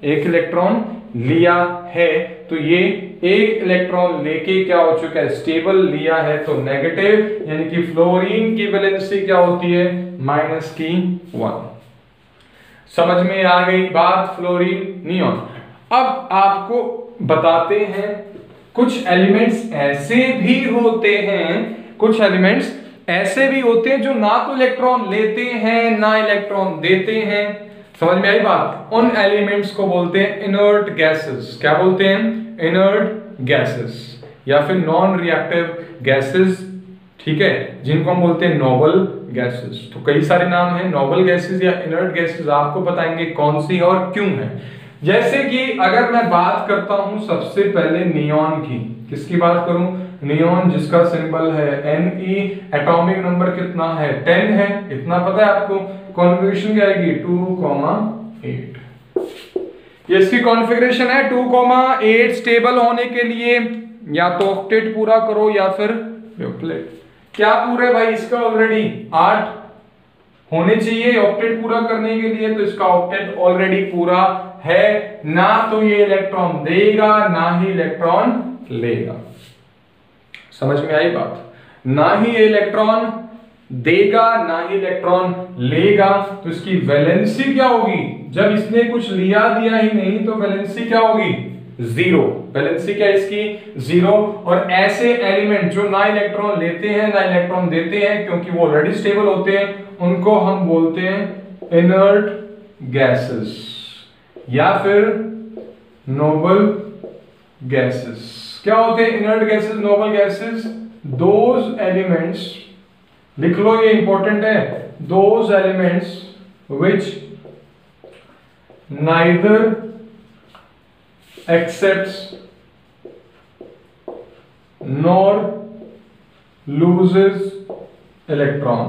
Speaker 1: 1 इलेक्ट्रॉन लिया है, तो ये 1 इलेक्ट्रॉन लेके क्या हो चुका है, स्टेबल लिया है, तो नेगेटिव, यानी कि फ्लोरीन की वैलेंसी क्या होती है, -1। समझ में आ गई बात, फ्लोरीन, नियॉन। अब आपको बताते हैं कुछ एलिमेंट्स ऐसे भी होते हैं, कुछ एलिमेंट्स ऐसे भी होते हैं जो ना तो इलेक्ट्रॉन लेते हैं ना इलेक्ट्रॉन देते हैं। समझ में आई बात, उन एलिमेंट्स को बोलते हैं इनर्ट गैसेस। क्या बोलते हैं, इनर्ट गैसेस, या फिर नॉन रिएक्टिव गैसेस, ठीक है, जिनको हम बोलते हैं नोबल गैसेस। तो कई सारे नाम हैं, नोबल गैसेस या इनर्ट गैसेस, आपको बताएंगे कौन सी है और क्यों है। जैसे कि अगर मैं बात करता हूं सबसे पहले नियॉन की, किसकी बात करूं, नियॉन, जिसका सिंबल है Ne, एटॉमिक नंबर कितना है, 10 है, इतना पता है आपको। कॉन्फ़िगरेशन क्या आएगी, 2,8। ये इसकी कॉन्फ़िगरेशन है 2,8। स्टेबल होने के लिए या तो ऑक्टेट पूरा करो या फिर ड्यूप्लेट। क्या पूरा है भाई, इसका ऑलरेडी 8 होने चाहिए ऑक्टेट पूरा करने के लिए, तो इसका ऑक्टेट ऑलरेडी पूरा है। ना तो ये इलेक्ट्रॉन देगा ना ही इलेक्ट्रॉन लेगा। समझ में आई बात, ना ही इलेक्ट्रॉन देगा ना ही इलेक्ट्रॉन लेगा, तो इसकी वैलेंसी क्या होगी, जब इसने कुछ लिया दिया ही नहीं तो वैलेंसी क्या होगी, 0। वैलेंसी क्या इसकी, 0। और ऐसे एलिमेंट जो ना इलेक्ट्रॉन लेते हैं ना इलेक्ट्रॉन देते हैं, क्योंकि वो ऑलरेडी स्टेबल होते हैं, उनको हम बोलते हैं इनर्ट गैसेस या फिर नोबल गैसेस। क्या होते हैं inert gases, noble gases, those elements, लिख लो ये इंपॉर्टेंट है, those elements which neither accepts nor loses electron,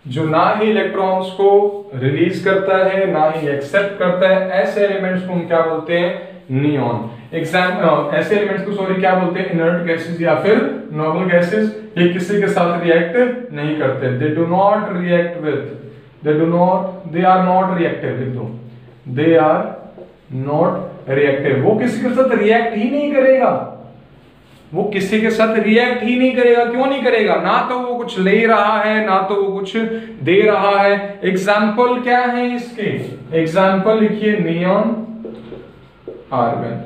Speaker 1: जो ना ही इलेक्ट्रॉन्स को रिलीज करता है ना ही एक्सेप्ट करता है, ऐसे एलिमेंट्स को हम क्या बोलते हैं, नियॉन। ऐसे एलिमेंट्स को सॉरी क्या बोलते हैं, इनर्ट गैसेस या फिर नोबल गैसेस। ये किसी के साथ रिएक्ट नहीं करते, they do not react with, they are not reactive, लिख दो, दे आर नॉट रिएक्टिव। वो किसी के साथ रिएक्ट ही नहीं करेगा, वो किसी के साथ रिएक्ट ही नहीं करेगा। क्यों नहीं करेगा, ना तो वो कुछ ले रहा है ना तो वो कुछ दे रहा है। एग्जाम्पल क्या है इसके, एग्जाम्पल लिखिए नियॉन, आर्गन,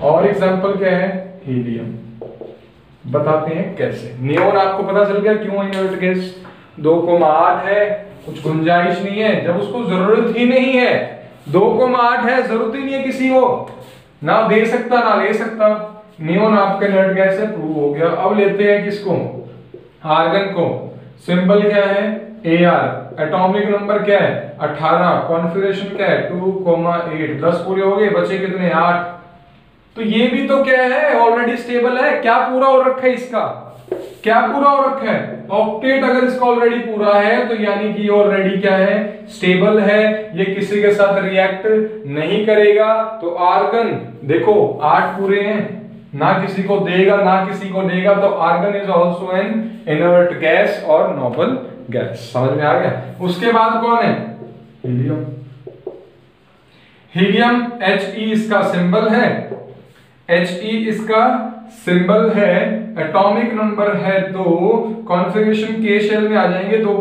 Speaker 1: और एग्जाम्पल क्या है, हीलियम। बताते हैं कैसे। नियॉन आपको पता चल गया क्यों इनर्ट गैस, 2,8 है, कुछ गुंजाइश नहीं है, जब उसको जरूरत ही नहीं है, 2,8 है, जरूरत ही नहीं है किसी को, ना दे सकता ना ले सकता, नियॉन आपका इनर्ट गैस है, प्रूव हो गया। अब लेते हैं किसको, आर्गन को सिंबल क्या है AR, एटॉमिक नंबर क्या है 18, कॉन्फ़िगरेशन क्या है 2,8, 10 पूरे हो गए, बचे कितने 8। तो ये भी तो क्या है ऑलरेडी स्टेबल है। क्या पूरा हो रखा है इसका, क्या पूरा हो रखा है ऑक्टेट। अगर इसका ऑलरेडी पूरा है तो यानी कि ऑलरेडी क्या है स्टेबल है, ये किसी के साथ रिएक्ट नहीं करेगा। तो आर्गन देखो 8 पूरे हैं, ना किसी को देगा ना किसी को देगा, तो argon is also an inert gas और नोबल गैस। समझ में आ गया। उसके बाद कौन है हीलियम। हीलियम He इसका सिंबल है, He इसका सिंबल है, एटॉमिक नंबर है 2, कॉन्फ़िगरेशन K शेल में आ जाएंगे 2।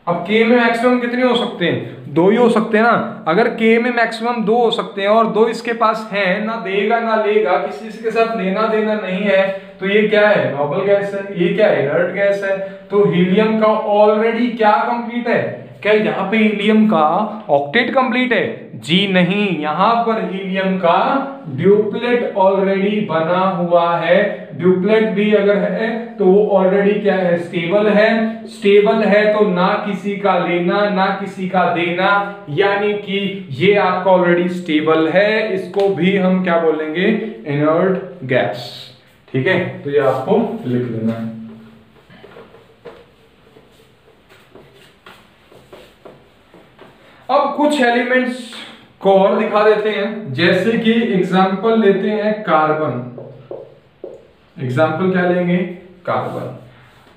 Speaker 1: अब K में मैक्सिमम कितने हो सकते हैं 2 ही हो सकते हैं ना। अगर K में मैक्सिमम 2 हो सकते हैं और 2 इसके पास है, ना देगा ना लेगा, किसी के साथ लेना देना नहीं है, तो ये क्या है नोबल गैस है, ये क्या है इनर्ट गैस है। तो हीलियम का ऑलरेडी क्या कंप्लीट है, क्या यहाँ पे हीलियम का ऑक्टेट कंप्लीट है जी नहीं, यहां पर हीलियम का ड्यूप्लेट ऑलरेडी बना हुआ है। ड्यूप्लेट भी अगर है तो वो ऑलरेडी क्या है स्टेबल है। स्टेबल है तो ना किसी का लेना ना किसी का देना, यानी कि ये आपका ऑलरेडी स्टेबल है। इसको भी हम क्या बोलेंगे इनर्ट गैस। ठीक है, तो ये आपको लिख लेना है। अब कुछ एलिमेंट्स को और दिखा देते हैं, जैसे कि एग्जाम्पल लेते हैं कार्बन। एग्जाम्पल क्या लेंगे कार्बन।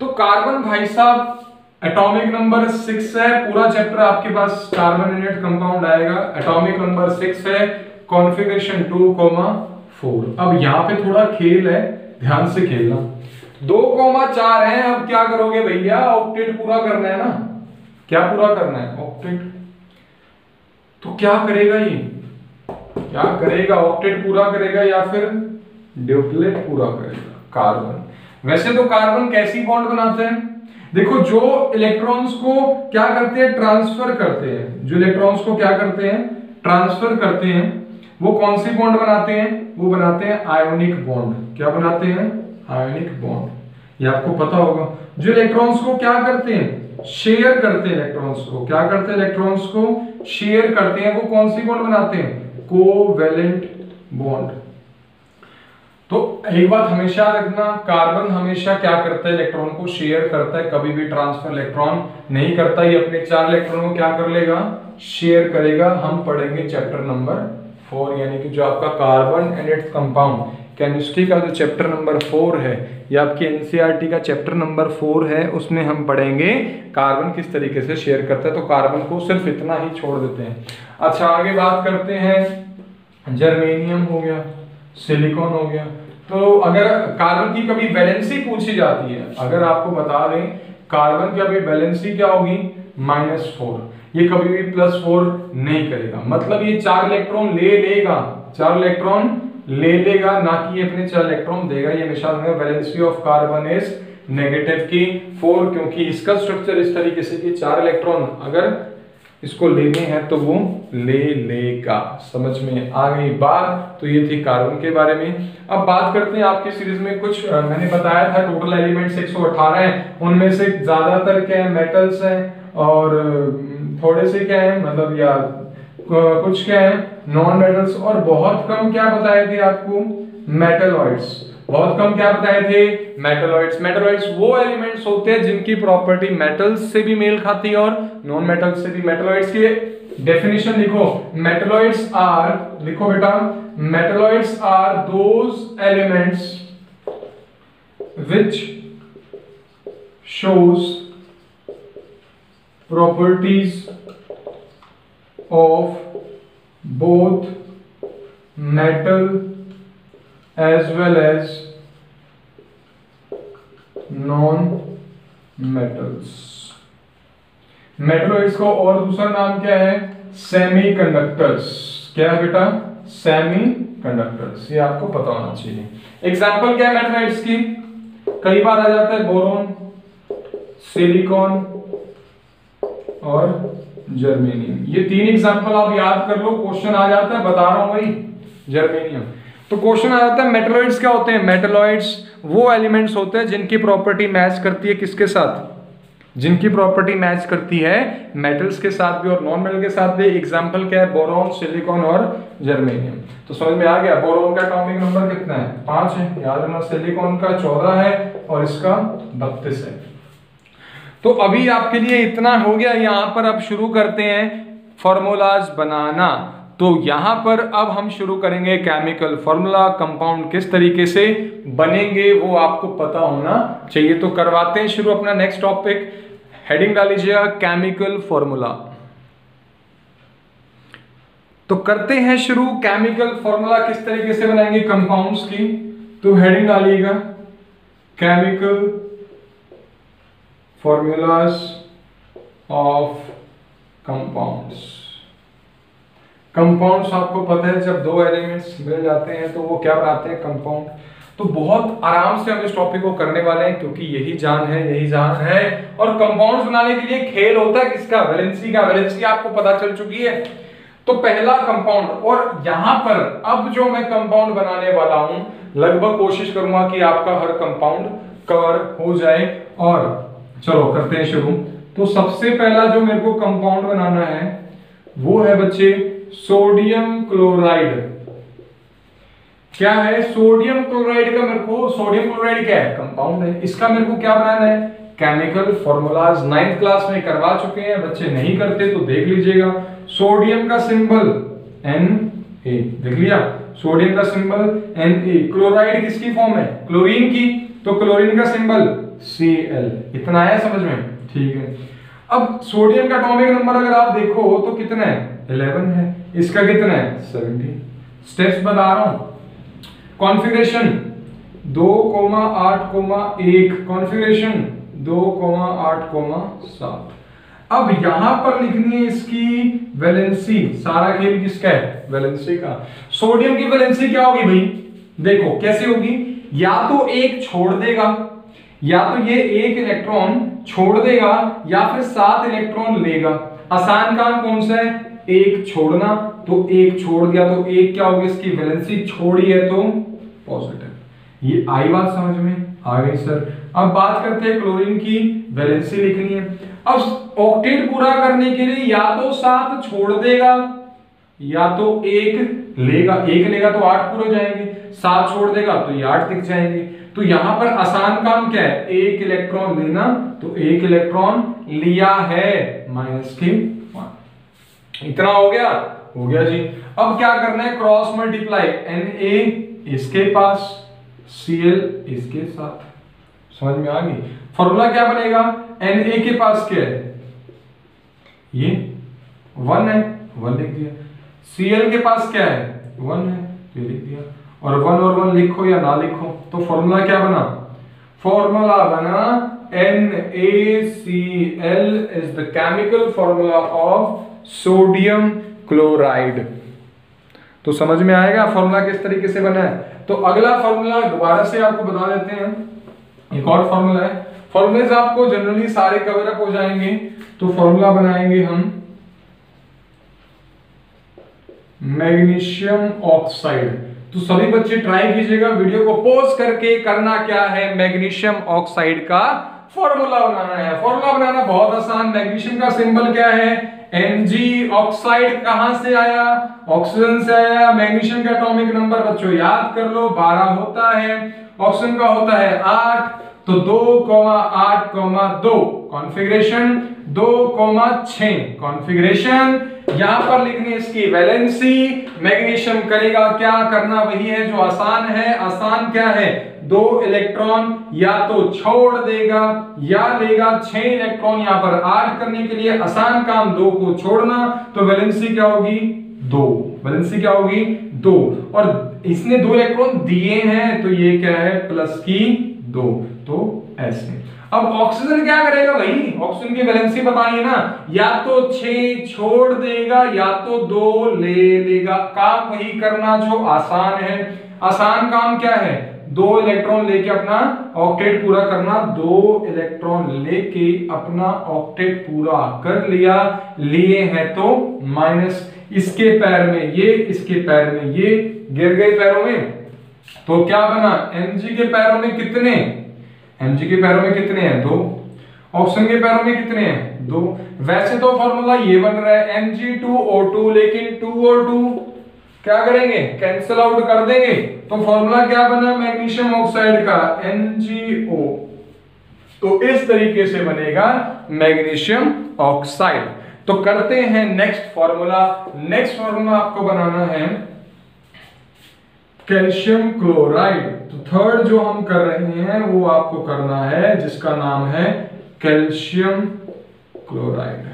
Speaker 1: तो कार्बन भाई साहब एटॉमिक नंबर 6 है, पूरा चैप्टर आपके पास कार्बोनेटेड कंपाउंड आएगा। एटॉमिक नंबर 6 है, कॉन्फ़िगरेशन 2,4। अब यहां पे थोड़ा खेल है, ध्यान से खेलना। 2,4 है, अब क्या करोगे भैया ऑक्टेट पूरा करना है ना। क्या पूरा करना है ऑक्टेट। तो क्या करेगा ये, क्या करेगा ऑक्टेट पूरा करेगा या फिर ड्यूप्लेट पूरा करेगा कार्बन। वैसे तो कार्बन कैसी बॉन्ड बनाते हैं, देखो जो इलेक्ट्रॉन्स को क्या करते हैं ट्रांसफर करते हैं, जो इलेक्ट्रॉन्स को क्या करते हैं ट्रांसफर करते हैं, वो कौन सी बॉन्ड बनाते हैं, वो बनाते हैं आयोनिक बॉन्ड। क्या बनाते हैं आयोनिक बॉन्ड, ये आपको पता होगा। जो इलेक्ट्रॉन्स को क्या करते हैं शेयर करते हैं, इलेक्ट्रॉन्स को क्या करते हैं इलेक्ट्रॉन्स को शेयर करते हैं, वो कौन सी बॉन्ड बनाते हैं कोवेलेंट बॉन्ड। तो एक बात हमेशा रखना, कार्बन हमेशा क्या करता है इलेक्ट्रॉन को शेयर करता है, कभी भी ट्रांसफर इलेक्ट्रॉन नहीं करता। ये अपने 4 इलेक्ट्रॉन को क्या कर लेगा शेयर करेगा। हम पढ़ेंगे चैप्टर नंबर 4, यानी कि जो आपका carbon and its compound chemistry का जो चैप्टर नंबर 4 है, ये आपकी एनसीईआरटी का चैप्टर नंबर 4 है, उसमें हम पढ़ेंगे कार्बन किस तरीके से शेयर करता है। तो कार्बन को सिर्फ इतना ही छोड़ देते हैं। अच्छा आगे बात करते हैं, जर्मेनियम हो गया, सिलिकॉन हो गया। तो अगर कार्बन की कभी वैलेंसी पूछी जाती है, अगर आपको बता दें कार्बन की अभी वैलेंसी क्या होगी -4, ये कभी भी +4 नहीं करेगा। मतलब ये 4 इलेक्ट्रॉन ले लेगा, 4 इलेक्ट्रॉन ले लेगा, ना कि ये अपने 4 इलेक्ट्रॉन देगा। ये हमेशा वैलेंसी ऑफ कार्बन इज -4, क्योंकि इसका स्ट्रक्चर इस तरीके से कि 4 इलेक्ट्रॉन अगर इसको लेने हैं तो वो ले लेगा। समझ में आ गई बात। तो ये थी कार्बन के बारे में। अब बात करते हैं आपकी सीरीज में कुछ मैंने बताया था टोटल एलिमेंट्स 118 हैं, उनमें से ज्यादातर क्या है मेटल्स हैं और थोड़े से क्या है मतलब या कुछ क्या है नॉन मेटल्स, और बहुत कम क्या बताए थे आपको मेटलॉइड्स। बहुत कम क्या बताए थे मेटलॉइड्स। मेटलॉइड्स वो एलिमेंट्स होते हैं जिनकी प्रॉपर्टी मेटल्स से भी मेल खाती है और नॉन मेटल्स से भी। मेटलॉइड्स की डेफिनेशन लिखो, मेटलॉइड्स आर, लिखो बेटा, metalloids are those elements which shows properties of both metal as well as non metals। Metalloids का और दूसरा नाम क्या है सेमीकंडक्टर्स। क्या है बेटा सेमीकंडक्टर्स, ये आपको पता होना चाहिए। एग्जांपल क्या है मेटलॉइड्स की, कई बार आ जाता है बोरोन, सिलिकॉन और जर्मेनियम। ये 3 एग्जांपल आप याद कर लो, क्वेश्चन आ जाता है, बता रहा हूं भाई जर्मेनियम। तो क्वेश्चन आ जाता है मेटलॉइड्स क्या होते हैं। मेटलॉइड्स वो एलिमेंट्स होते हैं जिनकी प्रॉपर्टी मैच करती है किसके साथ, जिनकी प्रॉपर्टी मैच करती है मेटल्स के साथ भी और नॉन मेटल के साथ भी। एग्जांपल क्या है, बोरॉन, सिलिकॉन और जर्मेनियम। तो समझ में आ गया। बोरॉन का एटॉमिक नंबर कितना है, 5 है, याद रखना। सिलिकॉन का 14 है और इसका 32 है। तो अभी आपके लिए इतना हो गया। यहां पर अब शुरू करते हैं फॉर्मूलाज बनाना। तो यहां पर अब हम शुरू करेंगे केमिकल फॉर्मूला। कंपाउंड किस तरीके से बनेंगे वो आपको पता होना चाहिए। तो करवाते हैं शुरू अपना नेक्स्ट टॉपिक। हेडिंग डाल लीजिएगा केमिकल फॉर्मूला। तो करते हैं शुरू। केमिकल फॉर्मूला किस तरीके से बनाएंगे कंपाउंड्स की। तो हेडिंग डालिएगा chemical formulas of compounds. Compounds आपको पता है जब दो एलिमेंट्स मिल जाते हैं तो वो क्या बनाते हैं, कंपाउंड। तो बहुत आराम से हम इस टॉपिक को करने वाले हैं क्योंकि यही जान है, यही जान है। और कंपाउंड्स बनाने के लिए खेल होता है किसका, वैलेंसी का। वैलेंसी आपको पता चल चुकी है। तो पहला कंपाउंड, और यहां पर अब जो मैं कंपाउंड बनाने वाला हूं लगभग कोशिश करूंगा कि आपका हर कंपाउंड कवर हो जाए। और चलो करते हैं शुरू। तो सबसे पहला जो मेरे को कंपाउंड बनाना है वो है बच्चे सोडियम क्लोराइड। क्या है, सोडियम क्लोराइड का मेरे को, सोडियम क्लोराइड क्या है, कंपाउंड है। इसका मेरे को क्या बनाना है, केमिकल फॉर्मूलाज। 9th क्लास में करवा चुके हैं, बच्चे नहीं करते तो देख लीजिएगा। सोडियम का सिंबल Na, देख लिया, सोडियम का सिंबल Na। क्लोराइड किसकी फॉर्म है, क्लोरीन की, तो क्लोरीन का सिंबल Cl। इतना है समझ में, ठीक है। अब सोडियम का एटॉमिक नंबर अगर आप देखो तो कितना है, 11 है। इसका कितना है, 17। स्टेप्स बता रहा हूं। Configuration 2,8,1, configuration 2,8,7। अब यहां पर लिखनी है इसकी वैलेंसी। सारा खेल किसका है, वैलेंसी का। सोडियम की वैलेंसी क्या होगी भाई, देखो कैसे होगी, या तो एक छोड़ देगा, या तो ये एक इलेक्ट्रॉन छोड़ देगा या फिर 7 इलेक्ट्रॉन लेगा। आसान काम कौन सा है, एक छोड़ना। तो एक छोड़ दिया तो एक क्या होगी, इसकी वैलेंसी छोड़ी है तो पॉजिटिव। ये आई बात समझ में आ गई सर। अब बात करते हैं क्लोरीन की, वैलेंसी लिखनी है। अब ऑक्टेट पूरा करने के लिए या तो 7 छोड़ देगा या तो एक लेगा। एक लेगा तो 8 पूरे हो जाएंगे, 7 छोड़ देगा तो ये 8 दिख जाएंगे। तो यहां पर आसान काम क्या है, एक इलेक्ट्रॉन लेना। तो एक इलेक्ट्रॉन लिया है, -1। इतना हो गया जी। अब क्या करना है, क्रॉस मल्टीप्लाई। Na इसके पास, Cl इसके साथ। समझ में आ गई। फॉर्मूला क्या बनेगा, Na के पास क्या है, ये 1 है, 1 लिख दिया। Cl के पास क्या है, 1 है, ये लिख दिया। और 1 और 1 लिखो या ना लिखो, तो फॉर्मूला क्या बना, फॉर्मूला बना NaCl is the chemical formula of sodium chloride. तो समझ में आएगा फॉर्मूला किस तरीके से बना है। तो अगला फॉर्मूला दोबारा से आपको बता देते हैं, एक और फॉर्मूला है। फॉर्मूलेज आपको जनरली सारे कवर अप हो जाएंगे। तो फॉर्मूला बनाएंगे हम मैग्नीशियम ऑक्साइड। तो सभी बच्चे ट्राई कीजिएगा, वीडियो को पॉज करके करना क्या है, मैग्नीशियम ऑक्साइड का फॉर्मूला बनाना है। फॉर्मूला बनाना बहुत आसान। मैग्नीशियम का सिंबल क्या है, Mg। ऑक्साइड कहां से आया, ऑक्सीजन से आया। मैग्नीशियम का एटॉमिक नंबर बच्चों याद कर लो, 12 होता है। ऑक्सीजन का होता है 8, तो 2,8,2। कॉन्फ़िगरेशन 2,6। कॉन्फ़िगरेशन यहां पर लिखनी इसकी वैलेंसी। मैग्नीशियम करेगा क्या, करना वही है जो आसान है। आसान क्या है, 2 इलेक्ट्रॉन या तो छोड़ देगा या लेगा। 6 इलेक्ट्रॉन यहां पर 8 करने के लिए आसान काम 2 को छोड़ना। तो वैलेंसी क्या होगी, 2। वैलेंसी क्या होगी, 2। और इसने 2 इलेक्ट्रॉन दिए हैं तो ये क्या है, प्लस की 2। तो ऐसे। अब ऑक्सीजन क्या करेगा भाई, ऑक्सीजन की वैलेंसी बताइए ना, या तो 6 छोड़ देगा या तो 2 ले लेगा। काम वही करना जो आसान है। आसान काम क्या है, 2 इलेक्ट्रॉन लेके अपना ऑक्टेट पूरा करना। 2 इलेक्ट्रॉन लेके अपना ऑक्टेट पूरा कर लिया। लिए हैं तो माइनस, इसके पैर में ये, इसके पैर में ये, गिर गए पैरों में तो क्या बना, Mg के पैरों में कितने, Mg के पैरों में कितने हैं, 2, ऑक्सीजन के पैरों में कितने हैं, 2। वैसे तो फॉर्मूला ये बन रहा है Mg2O2, लेकिन 2 और 2 क्या करेंगे, कैंसिल आउट कर देंगे। तो फॉर्मूला क्या बना मैग्नीशियम ऑक्साइड का, MgO। तो इस तरीके से बनेगा मैग्नीशियम ऑक्साइड। तो करते हैं नेक्स्ट फॉर्मूला। नेक्स्ट फॉर्मूला आपको बनाना है कैल्शियम क्लोराइड। तो थर्ड जो हम कर रहे हैं वो आपको करना है जिसका नाम है कैल्शियम क्लोराइड।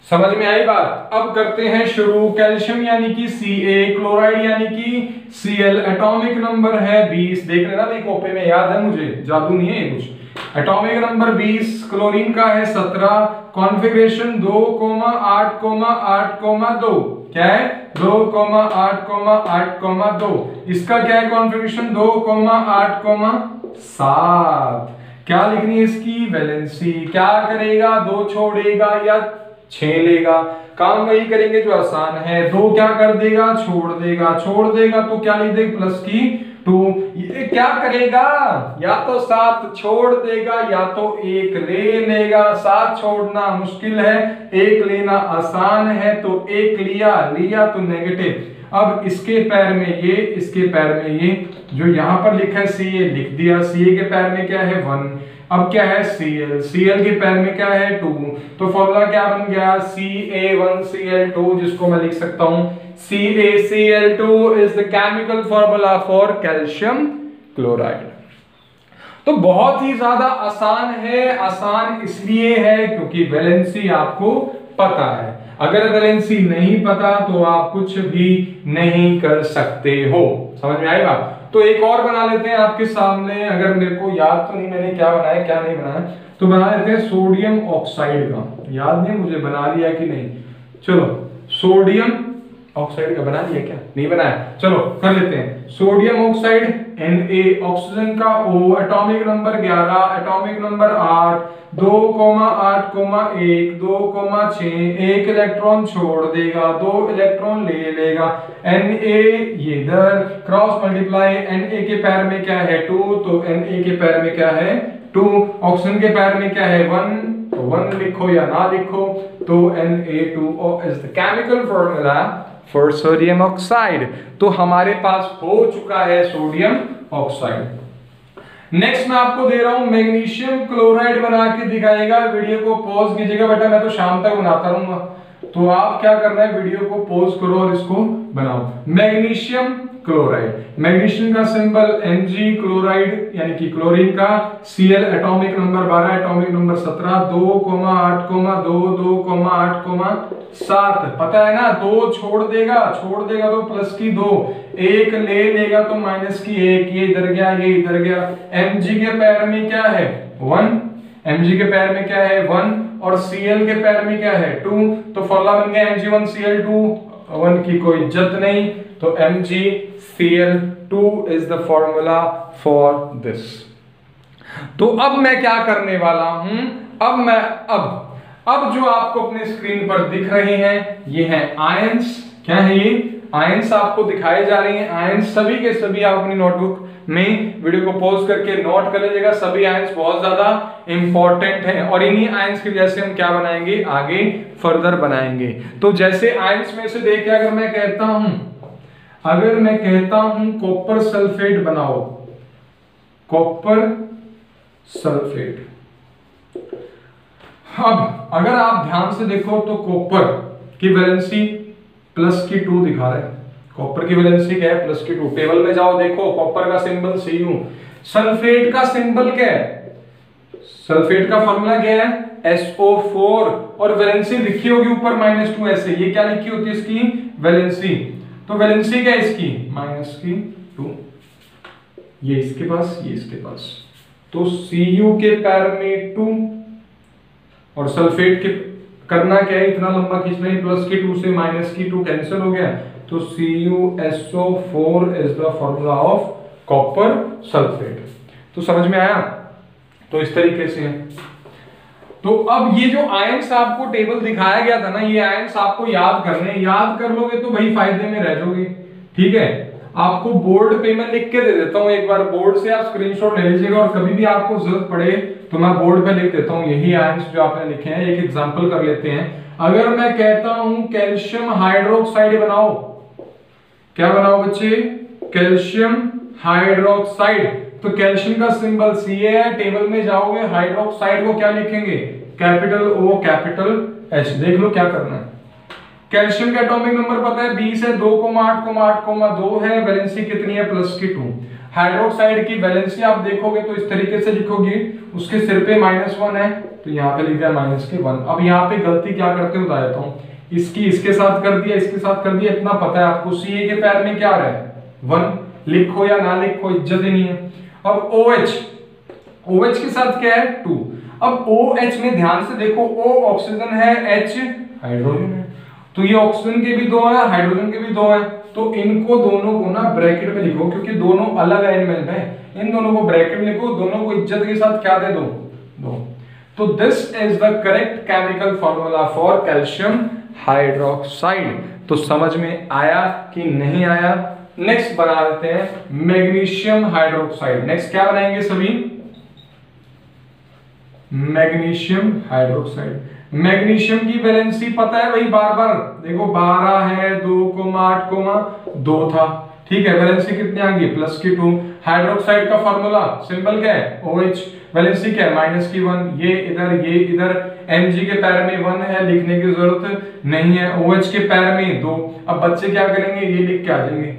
Speaker 1: समझ में आई बात। अब करते हैं शुरू। कैल्शियम यानी कि Ca, क्लोराइड यानी कि Cl, एटॉमिक नंबर है 20। देख लेना भाई कॉपी में, याद है मुझे, जादू नहीं है कुछ। एटॉमिक नंबर 20, क्लोरीन का है 17, कॉन्फ़िगरेशन 2,8,8,2। क्या है, 2,8,8,2। इसका क्या है कॉन्फ़िगरेशन, 2,8,7। क्या लिखनी है इसकी वैलेंसी। क्या करेगा, 2 छोड़ेगा या 6 लेगा। काम वही करेंगे जो आसान है। 2 क्या कर देगा, छोड़ देगा। छोड़ देगा तो क्या लिख देगा, प्लस की 2। ये क्या करेगा, या तो 7 छोड़ देगा या तो 1 ले लेगा। 7 छोड़ना मुश्किल है, 1 लेना आसान है। तो 1 लिया तो नेगेटिव। अब इसके पैर में ये, इसके पैर में ये, जो यहां पर लिखा है Ca लिख दिया। Ca के पैर में क्या है 1। अब क्या है Cl, Cl के पैर में क्या है 2। तो फॉर्मूला क्या बन गया, Ca1Cl2, जिसको मैं लिख सकता हूं CaCl2 is the chemical formula for calcium chloride. तो बहुत ही ज्यादा आसान है। आसान इसलिए है क्योंकि वैलेंसी आपको पता है। अगर वैलेंसी नहीं पता तो आप कुछ भी नहीं कर सकते हो। समझ में आई बात। तो एक और बना लेते हैं आपके सामने। अगर मेरे को याद तो नहीं मैंने क्या बनाया क्या नहीं बनाया, तो बना लेते हैं सोडियम ऑक्साइड का। याद नहीं मुझे बना लिया कि नहीं, चलो सोडियम ऑक्साइड का बना लिया क्या, नहीं बनाया, चलो कर लेते हैं। सोडियम ऑक्साइड Na, ऑक्सीजन का O, atomic number 11, atomic number 8, 2,8,1, 2,6, 1 electron छोड़ देगा, 2 इलेक्ट्रॉन ले लेगा। Na ये इधर क्रॉस मल्टीप्लाई, Na के पैर में क्या है 2, तो Na के पैर में क्या है 2। ऑक्सीजन के पैर में क्या है 1, तो 1 लिखो या ना लिखो। तो Na2O is the chemical formula for sodium oxide. तो हमारे पास हो चुका है सोडियम ऑक्साइड। नेक्स्ट मैं आपको दे रहा हूं मैग्नीशियम क्लोराइड बना के दिखाएगा। वीडियो को पॉज कीजिएगा बेटा, मैं तो शाम तक बनाता रहूंगा। तो आप क्या करना है, वीडियो को पॉज करो और इसको बनाओ। मैग्नीशियम क्लोराइड, मैग्नीशियम का सिंबल Mg, क्लोराइड यानी कि क्लोरीन का Cl, atomic number 12, atomic number 17, 2,8,2, 2,8,7। पता है ना, 2 छोड़ देगा तो प्लस की 2, 1 ले लेगा तो माइनस की 1। ये इधर गया, ये इधर गया। Mg के पैर में क्या है 1, Mg के पैर में क्या है 1 और Cl के पैर में क्या है 2। तो फॉर्मूला बन गया Mg1Cl2, 1 की कोई इज्जत नहीं। तो MgCl2 is the formula for this. तो अब मैं क्या करने वाला हूं, अब जो आपको अपने स्क्रीन पर दिख रहे हैं ये हैं आयंस। क्या है ये, आयंस आपको दिखाए जा रहे हैं। आयंस सभी के सभी आप अपनी नोटबुक में वीडियो को पॉज करके नोट कर लीजिएगा। सभी आयंस बहुत ज्यादा इंपॉर्टेंट हैं और इन्हीं आयंस के जैसे हम क्या बनाएंगे, आगे फर्दर बनाएंगे। तो जैसे आयंस में से देखिए, अगर मैं कहता हूं कॉपर सल्फेट बनाओ, कॉपर सल्फेट। अब अगर आप ध्यान से देखो तो कॉपर की वैलेंसी प्लस की 2 दिखा रहे हैं। कॉपर की वैलेंसी क्या है, प्लस की 2। टेबल में जाओ देखो, कॉपर का सिंबल Cu। सल्फेट का सिंबल क्या है, सल्फेट का फॉर्मूला क्या है SO4 और वैलेंसी लिखी होगी ऊपर -2 ऐसे। ये क्या लिखी होती है इसकी वैलेंसी। तो वैलेंसी क्या है इसकी -2। ये इसके पास, ये इसके पास। तो Cu के पैर में 2 और सल्फेट के करना क्या है, इतना लंबा खींचना है, प्लस की 2 से माइनस की 2 कैंसिल हो गया। तो CuSO4 is the formula of copper sulphate. तो समझ में आया। तो इस तरीके से है। तो अब ये जो आयंस आपको टेबल दिखाया गया था ना, ये आयंस आपको याद करने, याद कर लोगे तो भाई फायदे में रह जाओगे। ठीक है, आपको बोर्ड पे मैं लिख के दे देता हूँ, एक बार बोर्ड से आप स्क्रीनशॉट ले लीजिएगा और कभी भी आपको जरूरत पड़े तो मैं बोर्ड पे लिख देता हूँ यही आयंस जो आपने लिखे हैं। एक एग्जांपल कर लेते हैं। अगर मैं कहता हूं कैल्शियम हाइड्रोक्साइड बनाओ, क्या बनाओ बच्चे, कैल्शियम हाइड्रोक्साइड, तो कैल्शियम का सिंबल Ca है, टेबल में जाओगे हाइड्रोक्साइड को क्या लिखेंगे, कैपिटल O कैपिटल H। देख लो क्या करना है। कैल्शियम का एटॉमिक नंबर पता है 20 है, 2,8,8,2 है, वैलेंसी कितनी है प्लस की 2। हाइड्रोक्साइड की वैलेंसी आप देखोगे तो इस तरीके से लिखोगे, उसके सिर पे -1 है तो यहाँ पे लिख दिया -1। अब यहाँ पे गलती क्या करते हो बता देता हूँ, इसकी इसके साथ कर दिया, इसके साथ कर दिया, इतना पता है आपको Ca के पैर में क्या रहा है 1, लिखो या ना लिखो इज्जत ही नहीं है। अब OH के साथ क्या है 2। अब OH में ध्यान से देखो, O ऑक्सीजन है, H हाइड्रोजन है, तो ये ऑक्सीजन के भी 2 है, हाइड्रोजन के भी 2 है, तो इनको दोनों को ना ब्रैकेट में लिखो क्योंकि दोनों अलग एलिमेंट है, इन दोनों को ब्रैकेट में लिखो, दोनों को इज्जत के साथ क्या दे दो 2। तो this is the correct chemical formula for calcium hydroxide. तो समझ में आया कि नहीं आया। नेक्स्ट बना लेते हैं मैग्नीशियम हाइड्रोक्साइड। नेक्स्ट क्या बनाएंगे सभी, मैग्नीशियम हाइड्रोक्साइड। मैग्नीशियम की वैलेंसी पता है भाई, बार बार देखो 12 है, 2,8,2 था, ठीक है, वैलेंसी कितनी आ गई प्लस की 2। हाइड्रोक्साइड का फार्मूला सिंबल क्या है OH, वैलेंसी क्या है -1। ये इधर Mg के पैर में 1 है, लिखने की जरूरत नहीं है, OH के पैर में 2। अब बच्चे क्या करेंगे, ये लिख के आ जाएंगे।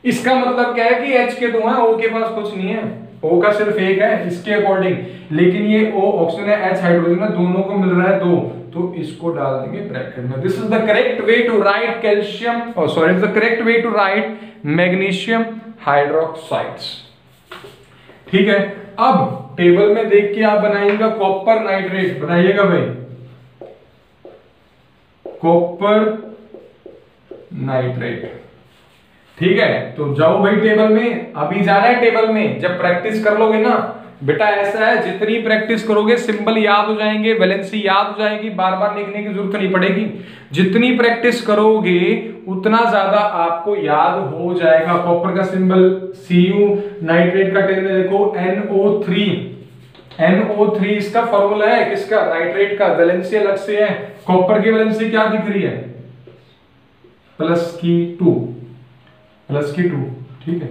Speaker 1: इसका मतलब क्या है कि H के 2 हैं, O के पास कुछ नहीं है, O का सिर्फ 1 है इसके अकॉर्डिंग, लेकिन ये O ऑक्सीजन है, H हाइड्रोजन है, दोनों को मिल रहा है 2, तो इसको डाल देंगे ब्रैकेट में। This is the correct way to write calcium, sorry the correct way to write magnesium hydroxides. ठीक है, अब टेबल में देख के आप बनाइएगा कॉपर नाइट्रेट, बनाइएगा भाई कॉपर नाइट्रेट। ठीक है, तो जाओ भाई टेबल में, अभी जाना है टेबल में, जब प्रैक्टिस कर लोगे ना बेटा, ऐसा है जितनी प्रैक्टिस करोगे सिंबल याद हो जाएंगे, वैलेंसी याद हो जाएगी, बार बार लिखने की जरूरत नहीं पड़ेगी। जितनी प्रैक्टिस करोगे उतना ज्यादा आपको याद हो जाएगा। कॉपर का सिंबल Cu, नाइट्रेट का टेबल में देखो NO3, NO3 इसका फॉर्मूला है किसका, नाइट्रेट का, वैलेंसी अलग से है। कॉपर की वैलेंसी क्या दिख रही है +2, ठीक है।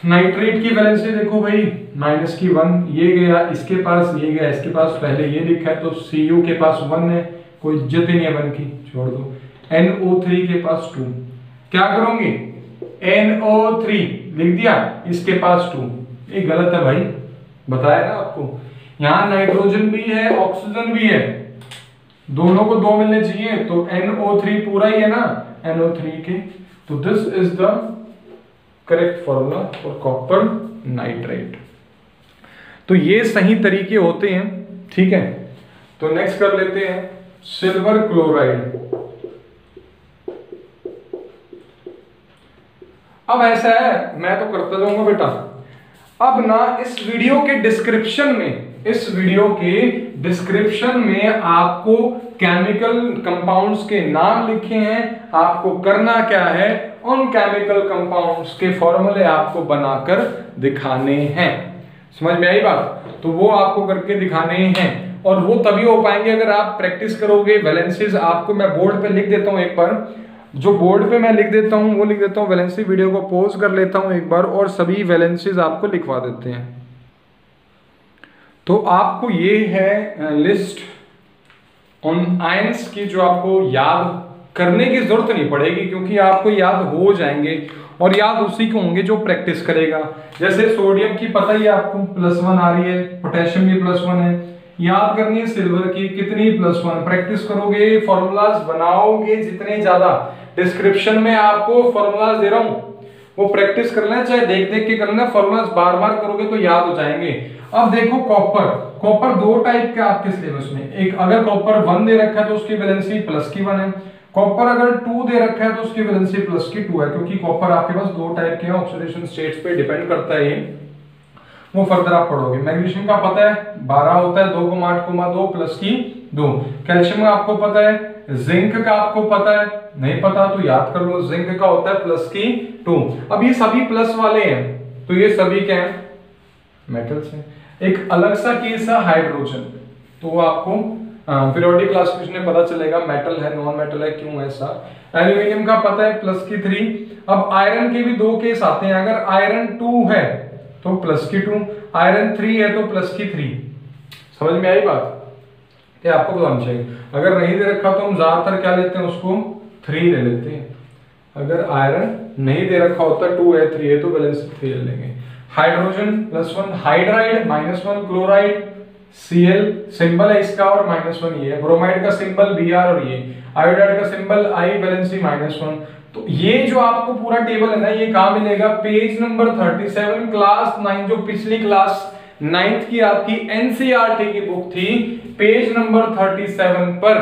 Speaker 1: नाइट्रेट की वैलेंसी देखो भाई -1, ये गया इसके पास, ये गया इसके पास, पहले ये लिखा है तो Cu के पास 1 है, कोई इज्जत ही नहीं है 1 की, छोड़ दो। NO3 के पास 2, क्या करोगे NO3 लिख दिया, इसके पास 2, ये गलत है भाई, बताया ना आपको, यहां नाइट्रोजन भी है ऑक्सीजन भी है, दोनों को 2 मिलने चाहिए, तो NO3 पूरा ही है ना NO3 के, तो this is the correct formula for copper nitrate. तो ये सही तरीके होते हैं, ठीक है। तो नेक्स्ट कर लेते हैं सिल्वर क्लोराइड। अब ऐसा है, मैं तो करता जाऊंगा बेटा, अब ना इस वीडियो के डिस्क्रिप्शन में आपको केमिकल कंपाउंड्स के नाम लिखे हैं। आपको करना क्या है, उन केमिकल कंपाउंड्स के फॉर्मूले आपको बनाकर दिखाने हैं। समझ में आई बात, तो वो आपको करके दिखाने हैं, और वो तभी हो पाएंगे अगर आप प्रैक्टिस करोगे। वैलेंसीज आपको मैं बोर्ड पे लिख देता हूं, एक बार जो बोर्ड पे मैं लिख देता हूं वो लिख देता हूं, वैलेंसी वीडियो को पॉज कर लेता हूं एक बार और सभी वैलेंसीज आपको लिखवा देते हैं। तो आपको ये है लिस्ट ऑन आयंस की, जो आपको याद करने की जरूरत नहीं पड़ेगी क्योंकि आपको याद हो जाएंगे, और याद उसी को होंगे जो प्रैक्टिस करेगा। जैसे सोडियम की पता ही आपको +1 आ रही है, पोटेशियम भी +1 है, याद करनी है सिल्वर की कितनी +1। प्रैक्टिस करोगे, फॉर्मूलाज बनाओगे जितने ज्यादा, डिस्क्रिप्शन में आपको फॉर्मूलाज दे रहा हूं, वो प्रैक्टिस कर लेना, चाहे देख देख के करना, फॉर्मूलाज बार बार करोगे तो याद हो जाएंगे। अब देखो कॉपर 2 टाइप के आपके सिलेबस में, एक अगर कॉपर 1 दे रखा है तो उसकी वैलेंसी +1 है, कॉपर अगर 2 दे रखा है तो उसकी वैलेंसी +2 है, क्योंकि कॉपर आपके पास 2 टाइप के ऑक्सीडेशन स्टेट्स पे डिपेंड करता है, वो फर्दर आप पढ़ोगे। मैग्नीशियम का पता है 12 होता है, 2,8,2 +2। कैल्शियम का आपको पता है जिंक का आपको पता है, नहीं पता तो याद कर लो, जिंक का होता है प्लस की 2। अब ये सभी प्लस वाले हैं तो ये सभी क्या है, मेटल्स हैं। एक अलग सा केस है हाइड्रोजन, तो वो आपको पीरियोडिक क्लासिफिकेशन में पता चलेगा मेटल है नॉन मेटल है क्यों ऐसा। एल्यूमिनियम का पता है प्लस की 3। अब आयरन के भी दो केस आते हैं, अगर आयरन 2 है तो प्लस की 2, आयरन 3 है तो प्लस की 3। समझ में आई बात? क्या आपको बताना चाहिए। अगर नहीं दे रखा तो हम ज्यादातर क्या लेते हैं, उसको 3 ले लेते हैं। अगर आयरन नहीं दे रखा होता 2 है 3 है तो वैलेंसी 3 ले लेंगे। Hydrogen +1, hydride -1, chloride Cl symbol है इसका और -1 ये है, ब्रोमाइड का सिंबल Br और ये, आयोडाइड का सिंबल I, वैलेंसी -1। तो ये जो आपको पूरा टेबल है ना, ये कहां मिलेगा, पेज नंबर 37 क्लास 9, जो पिछली क्लास 9th की आपकी एनसीईआरटी की बुक थी, पेज नंबर 37 पर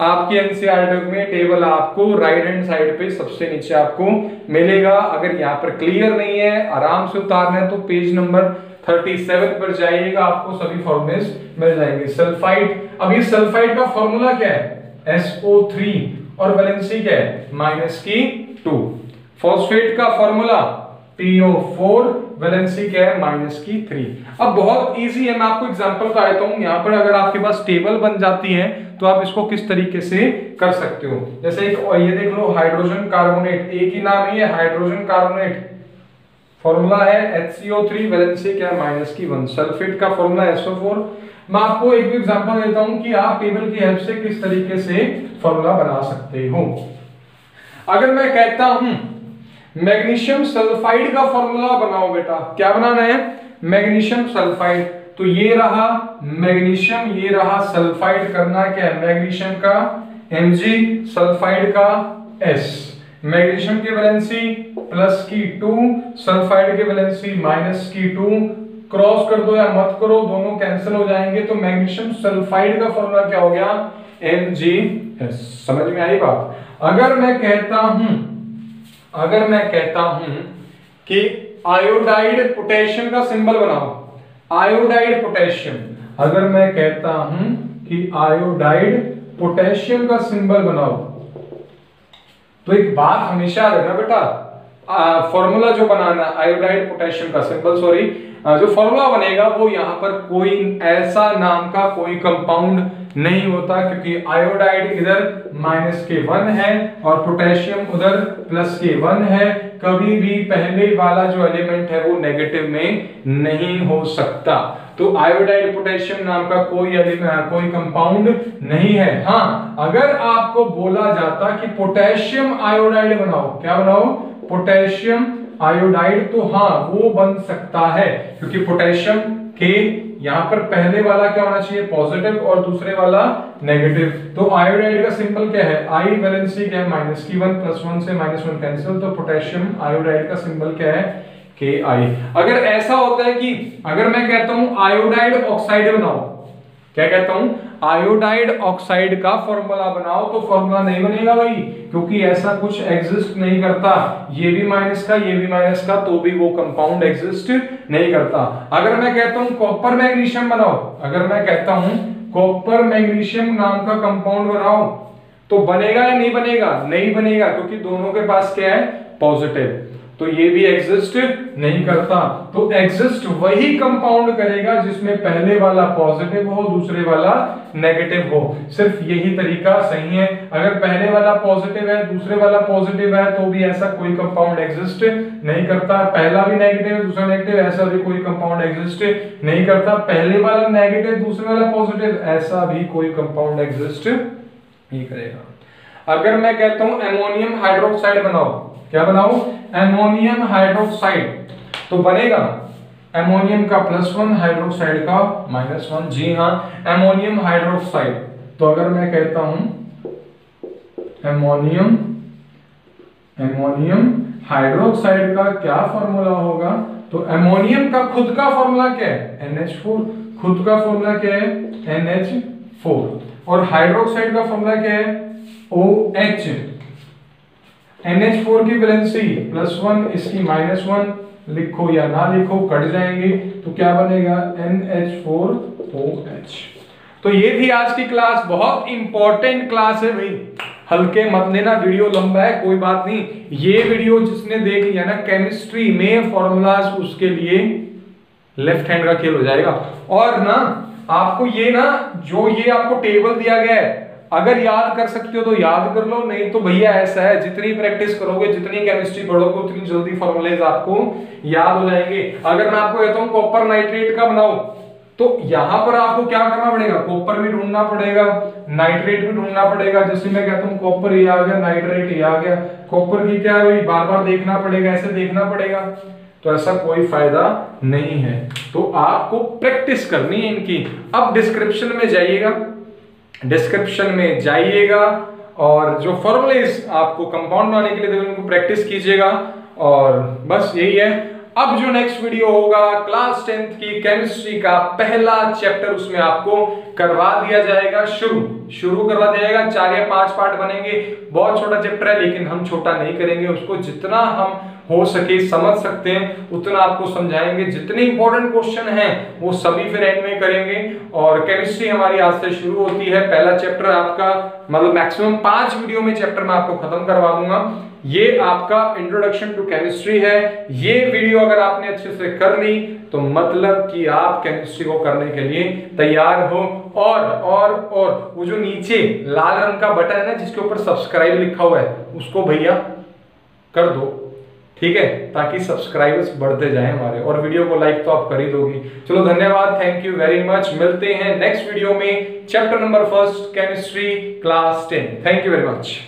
Speaker 1: आपकी एनसीईआरटी में टेबल आपको राइट हैंड साइड पे सबसे नीचे आपको मिलेगा। अगर यहाँ पर क्लियर नहीं है, आराम से उतारना है, तो पेज नंबर 37 पर जाइएगा, आपको सभी फॉर्मूले मिल जाएंगे। सल्फाइड, अब ये सल्फाइड का फॉर्मूला क्या है, SO3 और वैलेंसी क्या है -2। फॉस्फेट का फॉर्मूला PO4, वैलेंसी क्या है -3। अब बहुत इजी है, मैं आपको एग्जांपल का देता हूं। यहाँ पर अगर आपके पास टेबल बन जाती है तो आप इसको किस तरीके से कर सकते हो। जैसे एक ये देख लो, हाइड्रोजन कार्बोनेट, एक ही नाम ही है हाइड्रोजन कार्बोनेट, फॉर्मूला है HCO3, वैलेंसी क्या है -1। सल्फेट का फॉर्मूला SO4। मैं आपको एक एग्जांपल देता हूं कि आप टेबल की हेल्प से किस तरीके से फॉर्मूला बना सकते हो। अगर मैं कहता हूं मैग्नीशियम सल्फाइड का फॉर्मूला बनाओ बेटा, क्या बनाना है, मैग्नीशियम सल्फाइड, तो ये रहा मैग्नीशियम, ये रहा सल्फाइड, करना क्या है, मैग्नीशियम का Mg, सल्फाइड का S। मैग्नीशियम की वैलेंसी +2, सल्फाइड की वैलेंसी -2। क्रॉस कर दो या मत करो, दोनों कैंसिल हो जाएंगे, तो मैग्नीशियम सल्फाइड का फॉर्मूला क्या हो गया, MgS। समझ में आई बात? अगर मैं कहता हूं कि आयोडाइड पोटेशियम का सिंबल बनाओ, आयोडाइड पोटेशियम, अगर मैं कहता हूं कि आयोडाइड पोटेशियम का सिंबल बनाओ, तो एक बात हमेशा याद रखना बेटा, फॉर्मूला जो बनाना आयोडाइड पोटेशियम का सिंबल, जो फॉर्मूला बनेगा वो यहाँ पर कोई ऐसा नाम का कोई कंपाउंड नहीं होता, क्योंकि आयोडाइड इधर -1 है और पोटेशियम उधर +1 है। कभी भी पहले वाला जो एलिमेंट है वो नेगेटिव में नहीं हो सकता। तो आयोडाइड पोटेशियम नाम का कोई कंपाउंड नहीं है। हाँ, अगर आपको बोला जाता कि पोटेशियम आयोडाइड बनाओ, क्या बनाओ, पोटेशियम आयोडाइड, तो हाँ वो बन सकता है, क्योंकि पोटेशियम के यहाँ पर पहले वाला क्या होना चाहिए, पॉजिटिव, और दूसरे वाला नेगेटिव। तो आयोडाइड का सिंबल क्या है, I, वैलेंसी क्या है -1, +1 से -1 कैंसिल, तो पोटेशियम आयोडाइड का सिंबल क्या है, Ki। अगर ऐसा होता है कि अगर मैं कहता हूं आयोडाइड ऑक्साइड बनाओ, क्या कहता हूं, आयोडाइड ऑक्साइड का फॉर्मूला बनाओ, तो फॉर्मूला नहीं बनेगा भाई, क्योंकि ऐसा कुछ एग्जिस्ट नहीं करता। ये भी माइनस का, ये भी माइनस का, तो भी वो कंपाउंड एग्जिस्ट नहीं करता। अगर मैं कहता हूं कॉपर मैग्नीशियम बनाओ, अगर मैं कहता हूं कॉपर मैग्नीशियम नाम का कंपाउंड बनाओ, तो बनेगा या नहीं बनेगा, नहीं बनेगा, क्योंकि दोनों के पास क्या है, पॉजिटिव, तो ये भी एग्जिस्ट नहीं करता। तो एग्जिस्ट वही कंपाउंड करेगा जिसमें पहले वाला पॉजिटिव हो, दूसरे वाला नेगेटिव हो। सिर्फ यही तरीका सही है। अगर पहले वाला पॉजिटिव है, दूसरे वाला पॉजिटिव है, तो भी ऐसा कोई कंपाउंड एग्जिस्ट नहीं करता। पहला भी नेगेटिव है, दूसरा नेगेटिव, ऐसा भी कोई कंपाउंड एग्जिस्ट नहीं करता। पहले वाला नेगेटिव, दूसरे वाला पॉजिटिव, ऐसा भी कोई कंपाउंड एग्जिस्ट नहीं करेगा। अगर मैं कहता हूं एमोनियम हाइड्रोक्साइड बनाओ, क्या बनाओ, एमोनियम हाइड्रोक्साइड, तो बनेगा एमोनियम का +1, हाइड्रोक्साइड का -1। जी हाँ, एमोनियम हाइड्रोक्साइड। तो अगर मैं कहता हूं एमोनियम हाइड्रोक्साइड का क्या फॉर्मूला होगा, तो एमोनियम का खुद का फॉर्मूला क्या है, NH4, खुद का फॉर्मूला क्या है, NH4, और हाइड्रोक्साइड का फॉर्मूला क्या है, OH। NH4 की वैलेंसी +1, इसकी -1, लिखो या ना लिखो कट जाएंगे, तो क्या बनेगा, NH4OH। तो ये थी आज की क्लास, बहुत इंपॉर्टेंट क्लास है भाई, हल्के मत लेना, वीडियो लंबा है कोई बात नहीं। ये वीडियो जिसने देख लिया ना केमिस्ट्री में फॉर्मूलाज, उसके लिए लेफ्ट हैंड का खेल हो जाएगा। और ना आपको ये ना जो ये आपको टेबल दिया गया है, अगर याद कर सकते हो तो याद कर लो, नहीं तो भैया ऐसा है जितनी प्रैक्टिस करोगे, जितनी केमिस्ट्री पढ़ोगे, उतनी जल्दी फॉर्मूलेज आपको याद हो जाएंगे। अगर मैं आपको कहता हूं कॉपर नाइट्रेट का बनाओ, तो यहां पर आपको क्या करना पड़ेगा, कॉपर भी ढूंढना पड़ेगा, नाइट्रेट भी ढूंढना पड़ेगा। जैसे मैं कहता हूं कॉपर ये आ गया, नाइट्रेट ये आ गया, कॉपर की क्या है बार बार देखना पड़ेगा, ऐसे देखना पड़ेगा, तो ऐसा कोई फायदा नहीं है। तो आपको प्रैक्टिस करनी है इनकी। अब डिस्क्रिप्शन में जाइएगा, डिस्क्रिप्शन में जाइएगा और जो फॉर्मूलेज आपको कंपाउंड बनाने के लिए उनको प्रैक्टिस कीजिएगा। और बस यही है। अब जो नेक्स्ट वीडियो होगा क्लास 10th की केमिस्ट्री का पहला चैप्टर, उसमें आपको करवा दिया जाएगा शुरू करवा दिया जाएगा। 4 या 5 पार्ट बनेंगे, बहुत छोटा चैप्टर है लेकिन हम छोटा नहीं करेंगे उसको, जितना हम हो सके समझ सकते हैं उतना आपको समझाएंगे। जितने इंपॉर्टेंट क्वेश्चन हैं वो सभी फिर एंड में करेंगे। और केमिस्ट्री हमारी आज से शुरू होती है, पहला चैप्टर आपका मतलब मैक्सिमम 5 वीडियो में चैप्टर मैं आपको खत्म करवा दूंगा। ये आपका इंट्रोडक्शन टू केमिस्ट्री है। ये वीडियो अगर आपने अच्छे से कर ली तो मतलब कि आप केमिस्ट्री को करने के लिए तैयार हो। और वो जो नीचे लाल रंग का बटन है ना जिसके ऊपर सब्सक्राइब लिखा हुआ है, उसको भैया कर दो, ठीक है, ताकि सब्सक्राइबर्स बढ़ते जाएं हमारे। और वीडियो को लाइक तो आप कर ही दोगी। चलो धन्यवाद, थैंक यू वेरी मच। मिलते हैं नेक्स्ट वीडियो में, chapter number 1 chemistry class 10। Thank you very much.